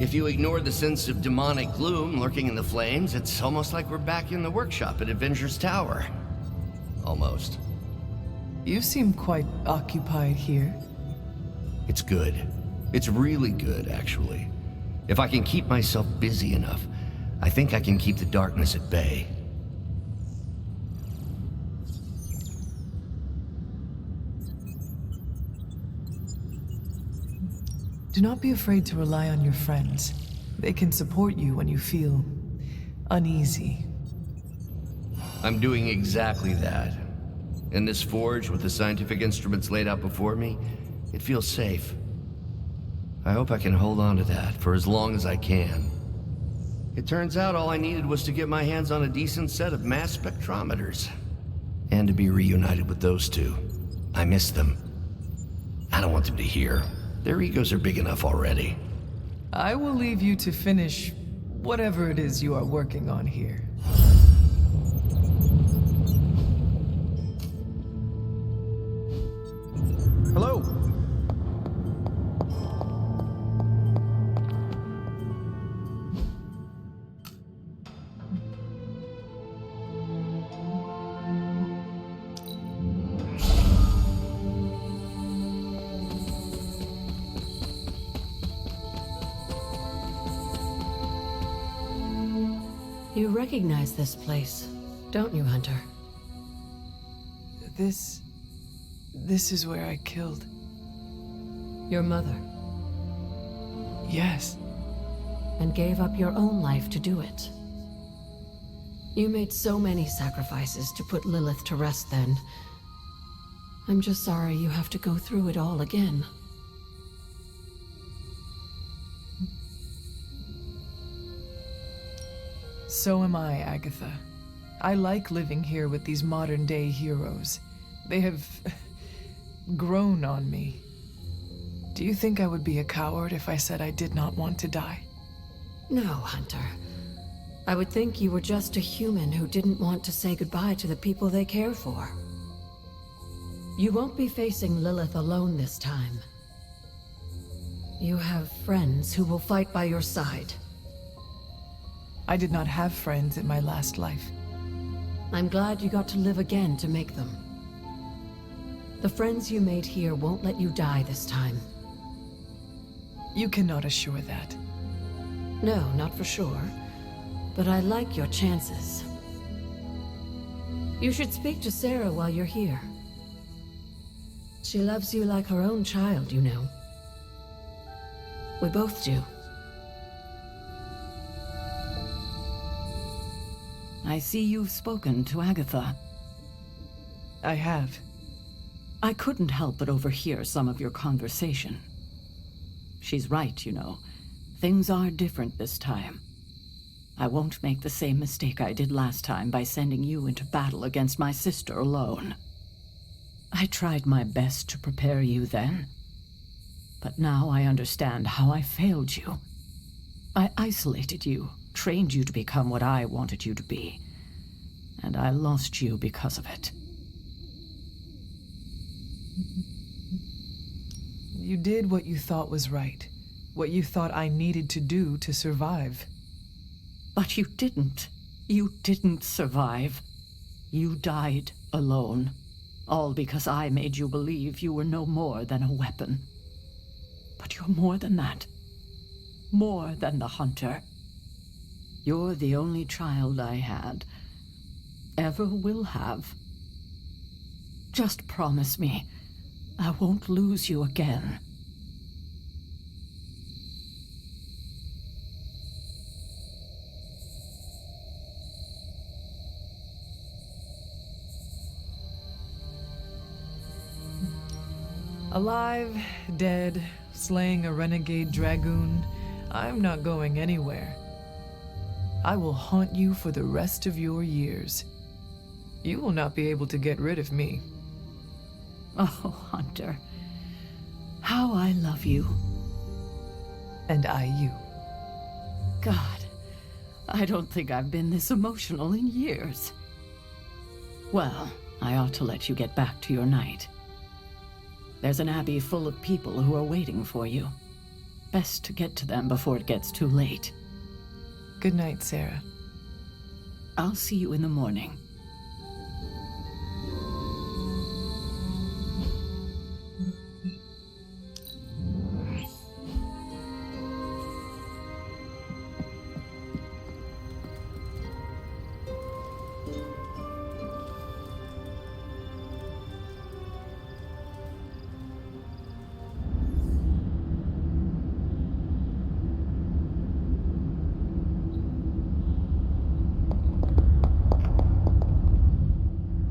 Speaker 3: If you ignore the sense of demonic gloom lurking in the flames, it's almost like we're back in the workshop at Avengers Tower. Almost.
Speaker 1: You seem quite occupied here.
Speaker 3: It's good. It's really good, actually. If I can keep myself busy enough, I think I can keep the darkness at bay.
Speaker 1: Do not be afraid to rely on your friends. They can support you when you feel uneasy.
Speaker 3: I'm doing exactly that. In this forge, with the scientific instruments laid out before me, it feels safe. I hope I can hold on to that for as long as I can. It turns out all I needed was to get my hands on a decent set of mass spectrometers. And to be reunited with those two. I miss them. I don't want them to hear. Their egos are big enough already.
Speaker 1: I will leave you to finish whatever it is you are working on here.
Speaker 6: Hello?
Speaker 11: You recognize this place, don't you, Hunter?
Speaker 1: This is where I killed.
Speaker 11: Your mother.
Speaker 1: Yes.
Speaker 11: And gave up your own life to do it. You made so many sacrifices to put Lilith to rest then. I'm just sorry you have to go through it all again.
Speaker 1: So am I, Agatha. I like living here with these modern-day heroes. They have grown on me. Do you think I would be a coward if I said I did not want to die?
Speaker 11: No, Hunter. I would think you were just a human who didn't want to say goodbye to the people they care for.
Speaker 12: You won't be facing Lilith alone this time. You have friends who will fight by your side.
Speaker 1: I did not have friends in my last life.
Speaker 12: I'm glad you got to live again to make them. The friends you made here won't let you die this time.
Speaker 1: You cannot assure that.
Speaker 12: No, not for sure. But I like your chances. You should speak to Sarah while you're here. She loves you like her own child, you know. We both do. I see you've spoken to Agatha.
Speaker 1: I have.
Speaker 12: I couldn't help but overhear some of your conversation. She's right, you know. Things are different this time. I won't make the same mistake I did last time by sending you into battle against my sister alone. I tried my best to prepare you then. But now I understand how I failed you. I isolated you, trained you to become what I wanted you to be. And I lost you because of it.
Speaker 1: You did what you thought was right. What you thought I needed to do to survive.
Speaker 12: But you didn't. You didn't survive. You died alone. All because I made you believe you were no more than a weapon. But you're more than that. More than the hunter. You're the only child I had. Ever will have. Just promise me, I won't lose you again.
Speaker 1: Alive, dead, slaying a renegade dragoon, I'm not going anywhere. I will haunt you for the rest of your years. You will not be able to get rid of me.
Speaker 12: Oh, Hunter. How I love you.
Speaker 1: And I you.
Speaker 12: God, I don't think I've been this emotional in years. Well, I ought to let you get back to your night. There's an abbey full of people who are waiting for you. Best to get to them before it gets too late.
Speaker 1: Good night, Sarah.
Speaker 12: I'll see you in the morning.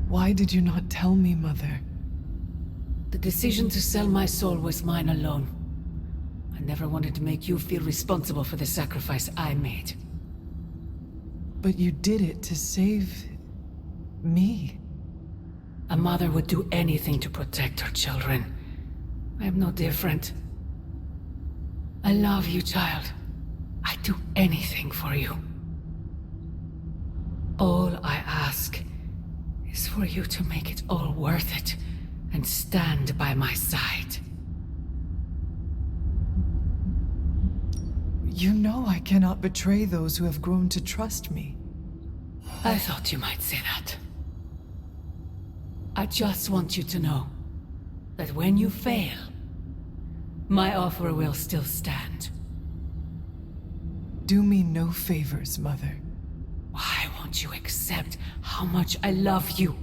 Speaker 1: Why did you not tell me, Mother?
Speaker 15: The decision to sell my soul was mine alone. I never wanted to make you feel responsible for the sacrifice I made.
Speaker 1: But you did it to save... me.
Speaker 15: A mother would do anything to protect her children. I am no different. I love you, child. I'd do anything for you. All I ask is for you to make it all worth it and stand by my side.
Speaker 1: You know I cannot betray those who have grown to trust me.
Speaker 15: I thought you might say that. I just want you to know that when you fail, my offer will still stand.
Speaker 1: Do me no favors, Mother.
Speaker 15: Why won't you accept how much I love you?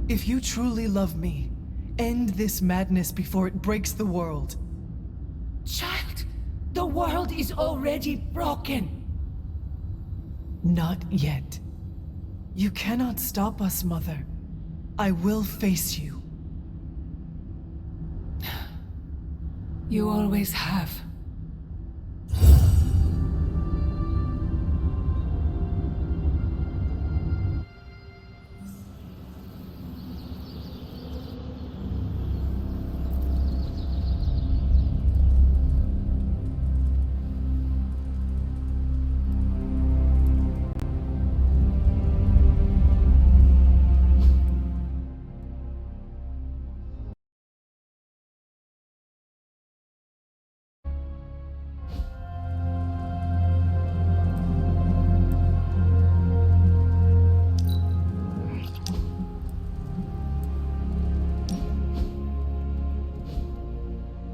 Speaker 1: If you truly love me, end this madness before it breaks the world.
Speaker 15: Child, the world is already broken.
Speaker 1: Not yet. You cannot stop us, Mother. I will face you.
Speaker 15: You always have.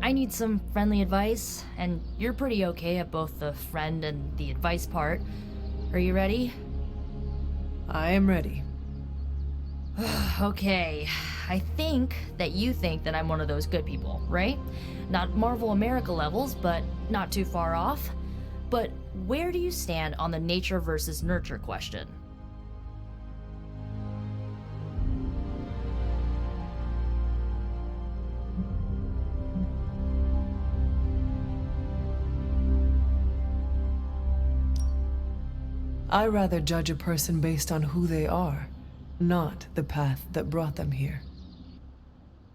Speaker 5: I need some friendly advice, and you're pretty okay at both the friend and the advice part. Are you ready?
Speaker 1: I am ready.
Speaker 5: Okay, I think that you think that I'm one of those good people, right? Not Marvel America levels, but not too far off. But where do you stand on the nature versus nurture question?
Speaker 1: I rather judge a person based on who they are, not the path that brought them here.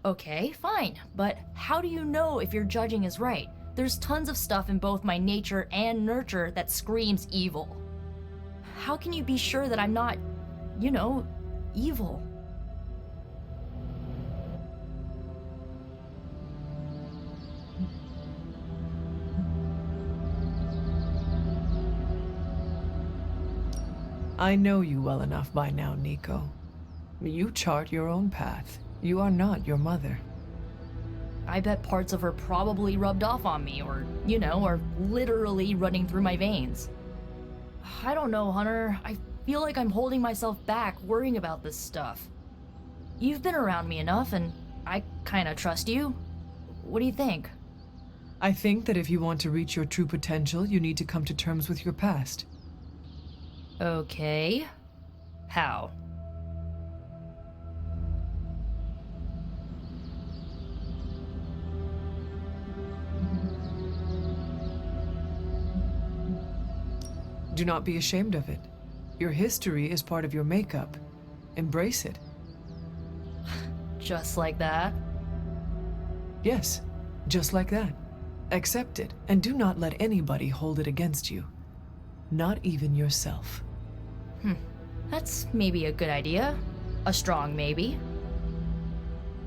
Speaker 5: Okay, fine, but how do you know if your judging is right? There's tons of stuff in both my nature and nurture that screams evil. How can you be sure that I'm not, you know, evil?
Speaker 1: I know you well enough by now, Nico. You chart your own path. You are not your mother.
Speaker 5: I bet parts of her probably rubbed off on me, or, you know, are literally running through my veins. I don't know, Hunter. I feel like I'm holding myself back, worrying about this stuff. You've been around me enough, and I kinda trust you. What do you think?
Speaker 1: I think that if you want to reach your true potential, you need to come to terms with your past.
Speaker 5: Okay. How?
Speaker 1: Do not be ashamed of it. Your history is part of your makeup. Embrace it.
Speaker 5: Just like that?
Speaker 1: Yes, just like that. Accept it, and do not let anybody hold it against you. Not even yourself.
Speaker 5: That's maybe a good idea. A strong maybe.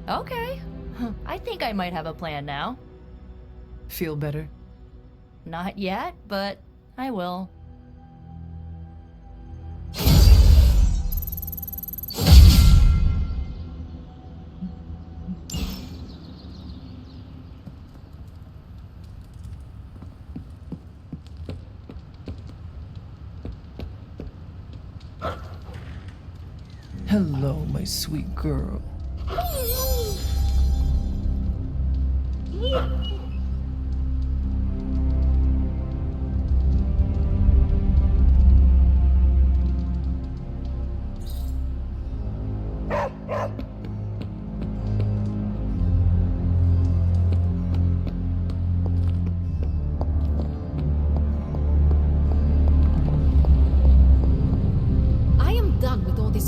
Speaker 5: Okay. I think I might have a plan now.
Speaker 1: Feel better?
Speaker 5: Not yet, but I will.
Speaker 1: Hello, my sweet girl.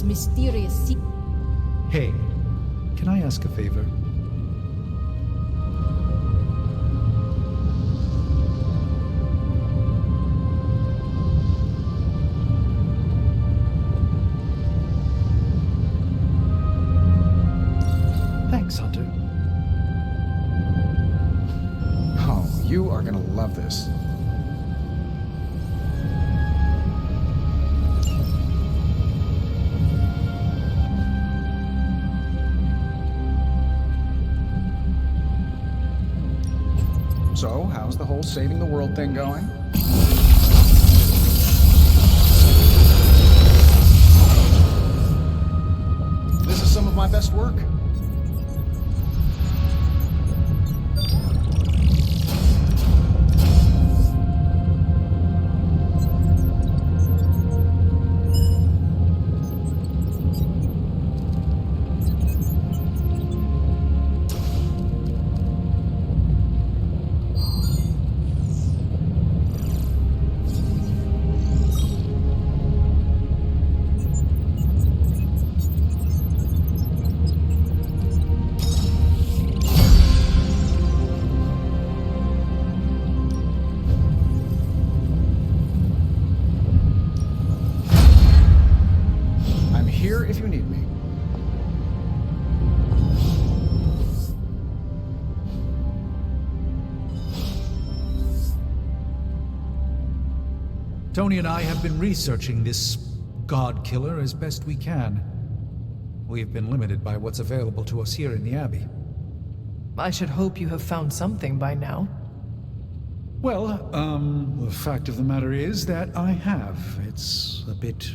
Speaker 8: Mysterious
Speaker 7: Hey, can I ask a favor? Thanks, Hunter.
Speaker 6: Oh, you are gonna love this. So, how's the whole saving the world thing going? This is some of my best work. If you need me.
Speaker 7: Tony and I have been researching this Godkiller as best we can. We've been limited by what's available to us here in the Abbey.
Speaker 1: I should hope you have found something by now.
Speaker 7: Well, the fact of the matter is that I have. It's a bit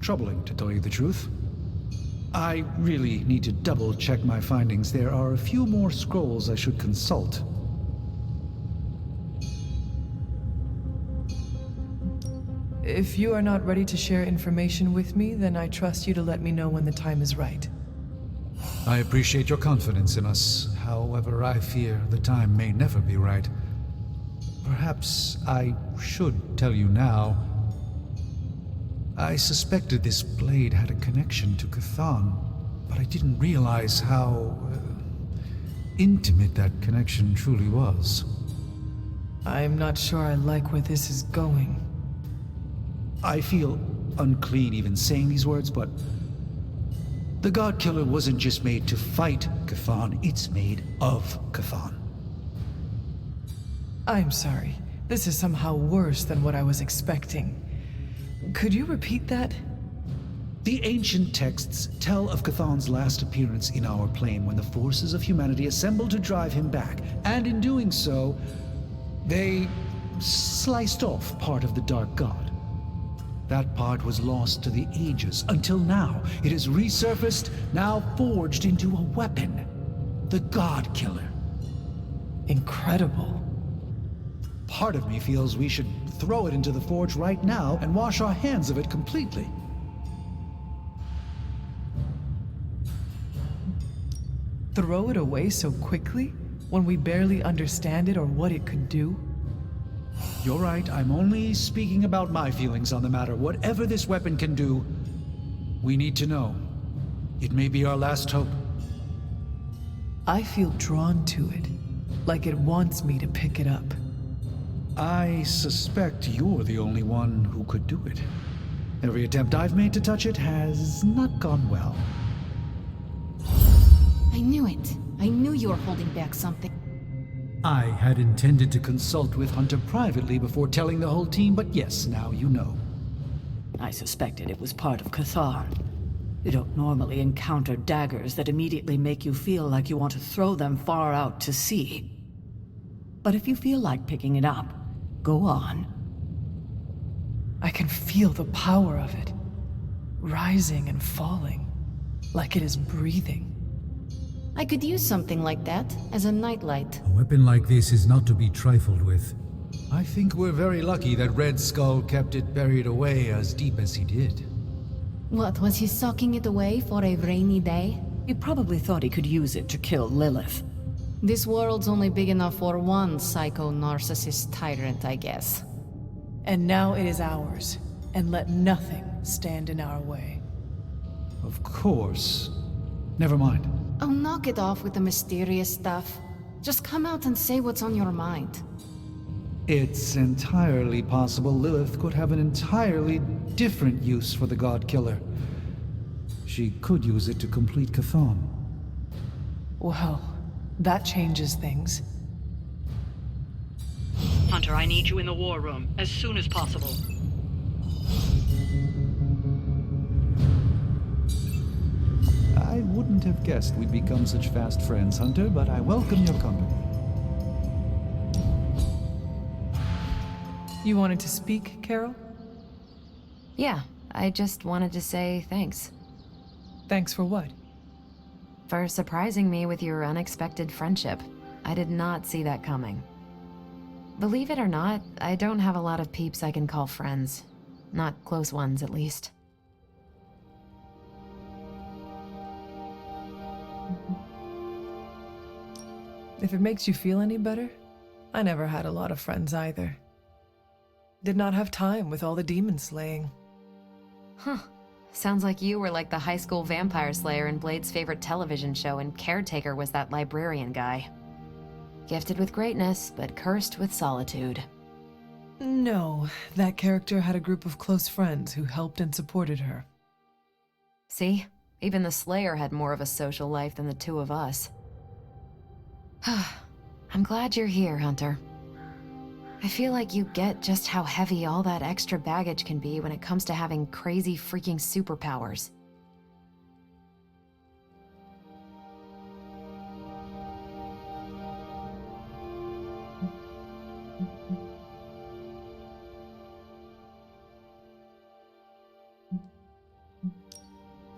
Speaker 7: troubling, to tell you the truth. I really need to double-check my findings. There are a few more scrolls I should consult.
Speaker 1: If you are not ready to share information with me, then I trust you to let me know when the time is right.
Speaker 7: I appreciate your confidence in us. However, I fear the time may never be right. Perhaps I should tell you now. I suspected this blade had a connection to Chthon, but I didn't realize how intimate that connection truly was.
Speaker 1: I'm not sure I like where this is going.
Speaker 7: I feel unclean even saying these words, but the Godkiller wasn't just made to fight Chthon, it's made of Chthon.
Speaker 1: I'm sorry. This is somehow worse than what I was expecting. Could you repeat that?
Speaker 7: The ancient texts tell of Chthon's last appearance in our plane when the forces of humanity assembled to drive him back, and in doing so, they sliced off part of the Dark God. That part was lost to the ages, until now. It has resurfaced, now forged into a weapon. The Godkiller.
Speaker 1: Incredible.
Speaker 7: Part of me feels we should throw it into the forge right now and wash our hands of it completely.
Speaker 1: Throw it away so quickly, when we barely understand it or what it could do?
Speaker 7: You're right, I'm only speaking about my feelings on the matter. Whatever this weapon can do, we need to know. It may be our last hope.
Speaker 1: I feel drawn to it, like it wants me to pick it up.
Speaker 7: I suspect you're the only one who could do it. Every attempt I've made to touch it has not gone well.
Speaker 8: I knew it. I knew you were holding back something.
Speaker 7: I had intended to consult with Hunter privately before telling the whole team, but yes, now you know.
Speaker 12: I suspected it was part of Chthon. You don't normally encounter daggers that immediately make you feel like you want to throw them far out to sea. But if you feel like picking it up, go on.
Speaker 1: I can feel the power of it, rising and falling, like it is breathing.
Speaker 8: I could use something like that as a nightlight.
Speaker 7: A weapon like this is not to be trifled with. I think we're very lucky that Red Skull kept it buried away as deep as he did.
Speaker 8: What, was he socking it away for a rainy day?
Speaker 12: He probably thought he could use it to kill Lilith.
Speaker 8: This world's only big enough for one psycho-narcissist tyrant, I guess.
Speaker 1: And now it is ours, and let nothing stand in our way.
Speaker 7: Of course. Never mind.
Speaker 8: Oh, knock it off with the mysterious stuff. Just come out and say what's on your mind.
Speaker 7: It's entirely possible Lilith could have an entirely different use for the Godkiller. She could use it to complete Chthon.
Speaker 1: Well, that changes things.
Speaker 12: Hunter, I need you in the war room, as soon as possible.
Speaker 7: I wouldn't have guessed we'd become such fast friends, Hunter, but I welcome your company.
Speaker 1: You wanted to speak, Carol?
Speaker 2: Yeah, I just wanted to say thanks.
Speaker 1: Thanks for what?
Speaker 2: For surprising me with your unexpected friendship. I did not see that coming. Believe it or not, I don't have a lot of peeps I can call friends. Not close ones, at least.
Speaker 1: If it makes you feel any better, I never had a lot of friends either. Did not have time with all the demon slaying.
Speaker 2: Huh. Sounds like you were like the high school vampire slayer in Blade's favorite television show, and Caretaker was that librarian guy. Gifted with greatness, but cursed with solitude.
Speaker 1: No, that character had a group of close friends who helped and supported her.
Speaker 2: See? Even the Slayer had more of a social life than the two of us. I'm glad you're here, Hunter. I feel like you get just how heavy all that extra baggage can be when it comes to having crazy freaking superpowers.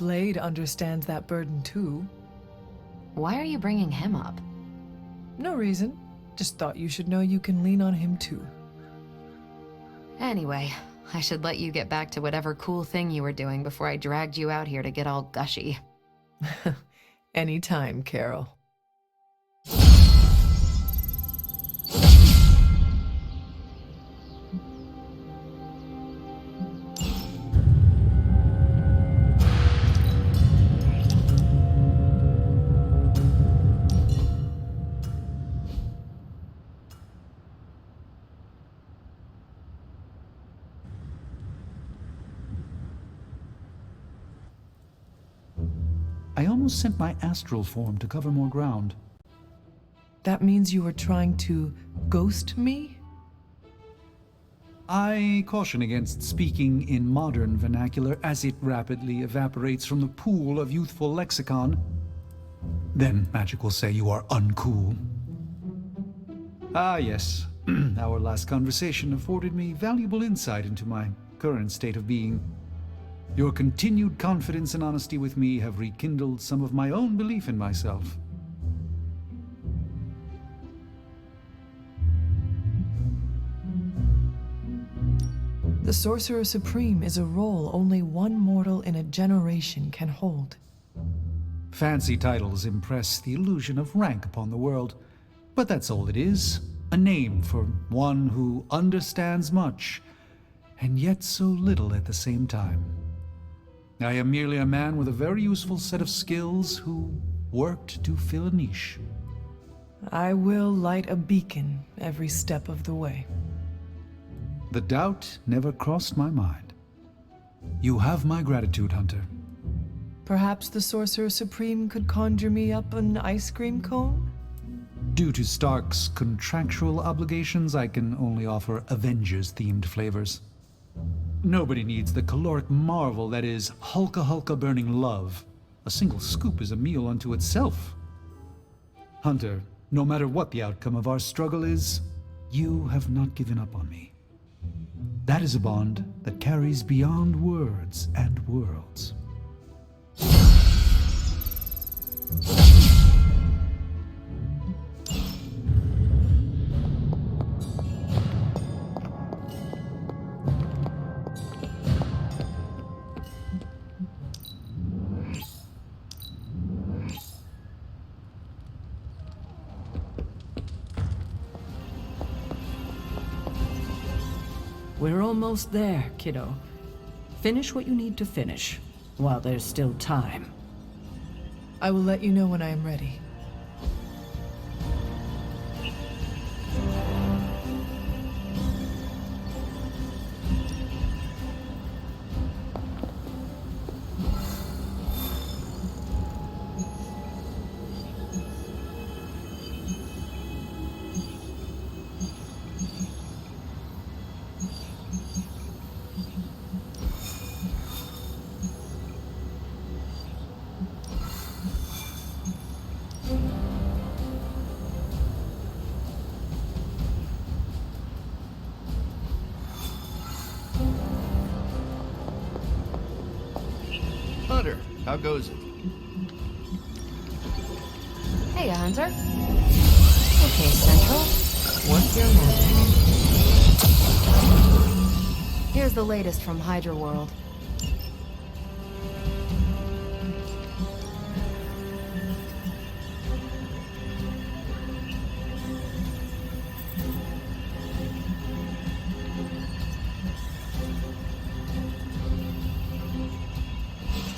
Speaker 1: Blade understands that burden too.
Speaker 2: Why are you bringing him up?
Speaker 1: No reason. Just thought you should know you can lean on him too.
Speaker 2: Anyway, I should let you get back to whatever cool thing you were doing before I dragged you out here to get all gushy.
Speaker 1: Anytime, Carol.
Speaker 7: I almost sent my astral form to cover more ground.
Speaker 1: That means you were trying to ghost me?
Speaker 7: I caution against speaking in modern vernacular as it rapidly evaporates from the pool of youthful lexicon. Then magic will say you are uncool. Ah, yes. Our last conversation afforded me valuable insight into my current state of being. Your continued confidence and honesty with me have rekindled some of my own belief in myself.
Speaker 1: The Sorcerer Supreme is a role only one mortal in a generation can hold.
Speaker 7: Fancy titles impress the illusion of rank upon the world, but that's all it is. A name for one who understands much, and yet so little at the same time. I am merely a man with a very useful set of skills who worked to fill a niche.
Speaker 1: I will light a beacon every step of the way.
Speaker 7: The doubt never crossed my mind. You have my gratitude, Hunter.
Speaker 1: Perhaps the Sorcerer Supreme could conjure me up an ice cream cone?
Speaker 7: Due to Stark's contractual obligations, I can only offer Avengers-themed flavors. Nobody needs the caloric marvel that is Hulka burning love. A single scoop is a meal unto itself. Hunter, no matter what the outcome of our struggle is, you have not given up on me. That is a bond that carries beyond words and worlds.
Speaker 12: We're almost there, kiddo. Finish what you need to finish, while there's still time.
Speaker 1: I will let you know when I am ready.
Speaker 3: Hunter, how goes it?
Speaker 2: Hey, Hunter. Okay, Central. Work your magic. Here's the latest from HYDRA World.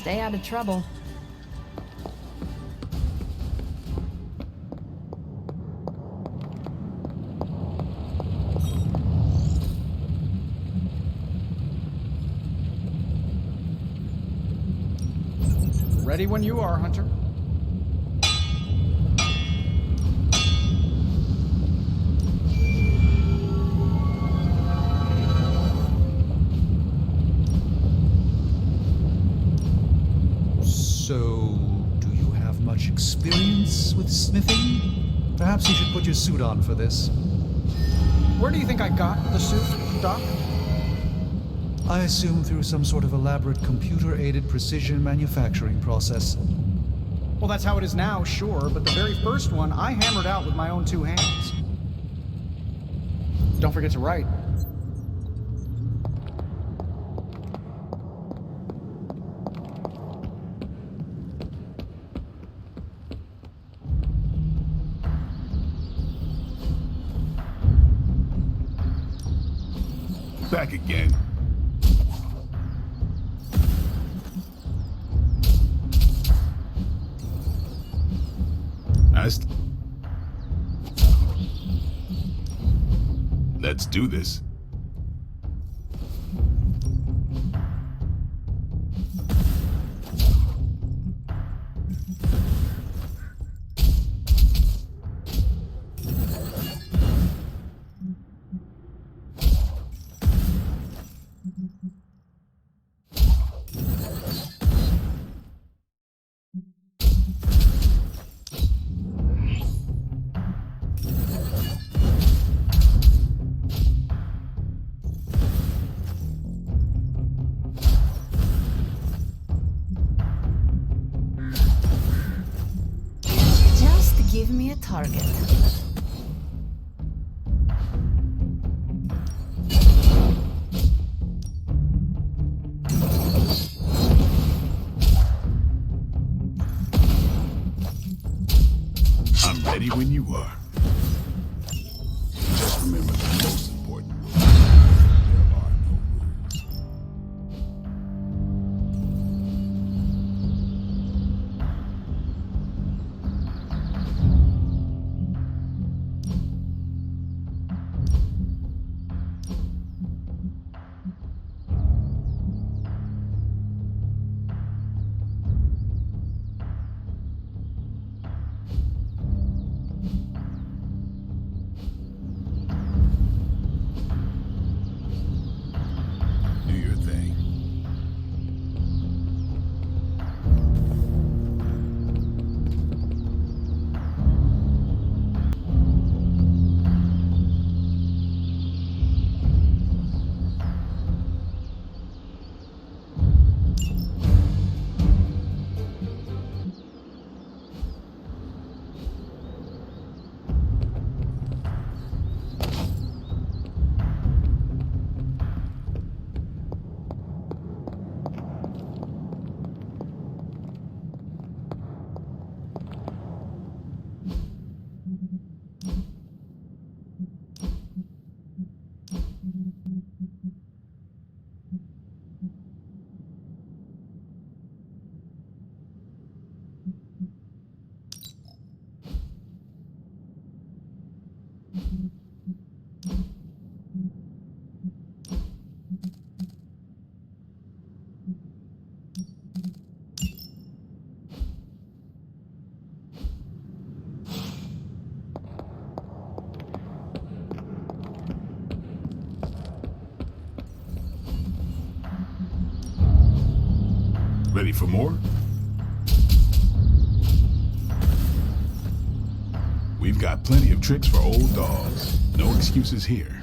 Speaker 2: Stay out of trouble.
Speaker 6: Ready when you are, Hunter.
Speaker 7: So, do you have much experience with smithing? Perhaps you should put your suit on for this.
Speaker 6: Where do you think I got the suit, Doc?
Speaker 7: I assume through some sort of elaborate computer-aided precision manufacturing process.
Speaker 6: Well, that's how it is now, sure, but the very first one I hammered out with my own 2 hands. Don't forget to write.
Speaker 13: Back again. Let's do this.
Speaker 8: Give me a target.
Speaker 13: I'm ready when you are. Just remember the most important rule. There are no rules. Do your thing. Ready for more? We've got plenty of tricks for old dogs. No excuses here.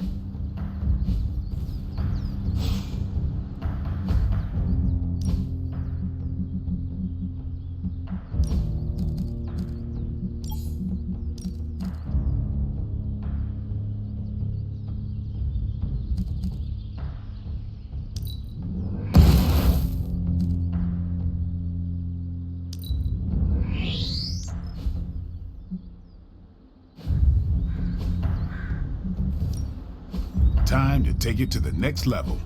Speaker 13: Time to take it to the next level.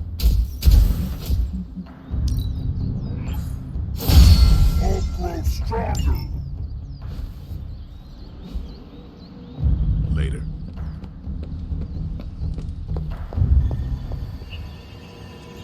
Speaker 13: I'll grow stronger.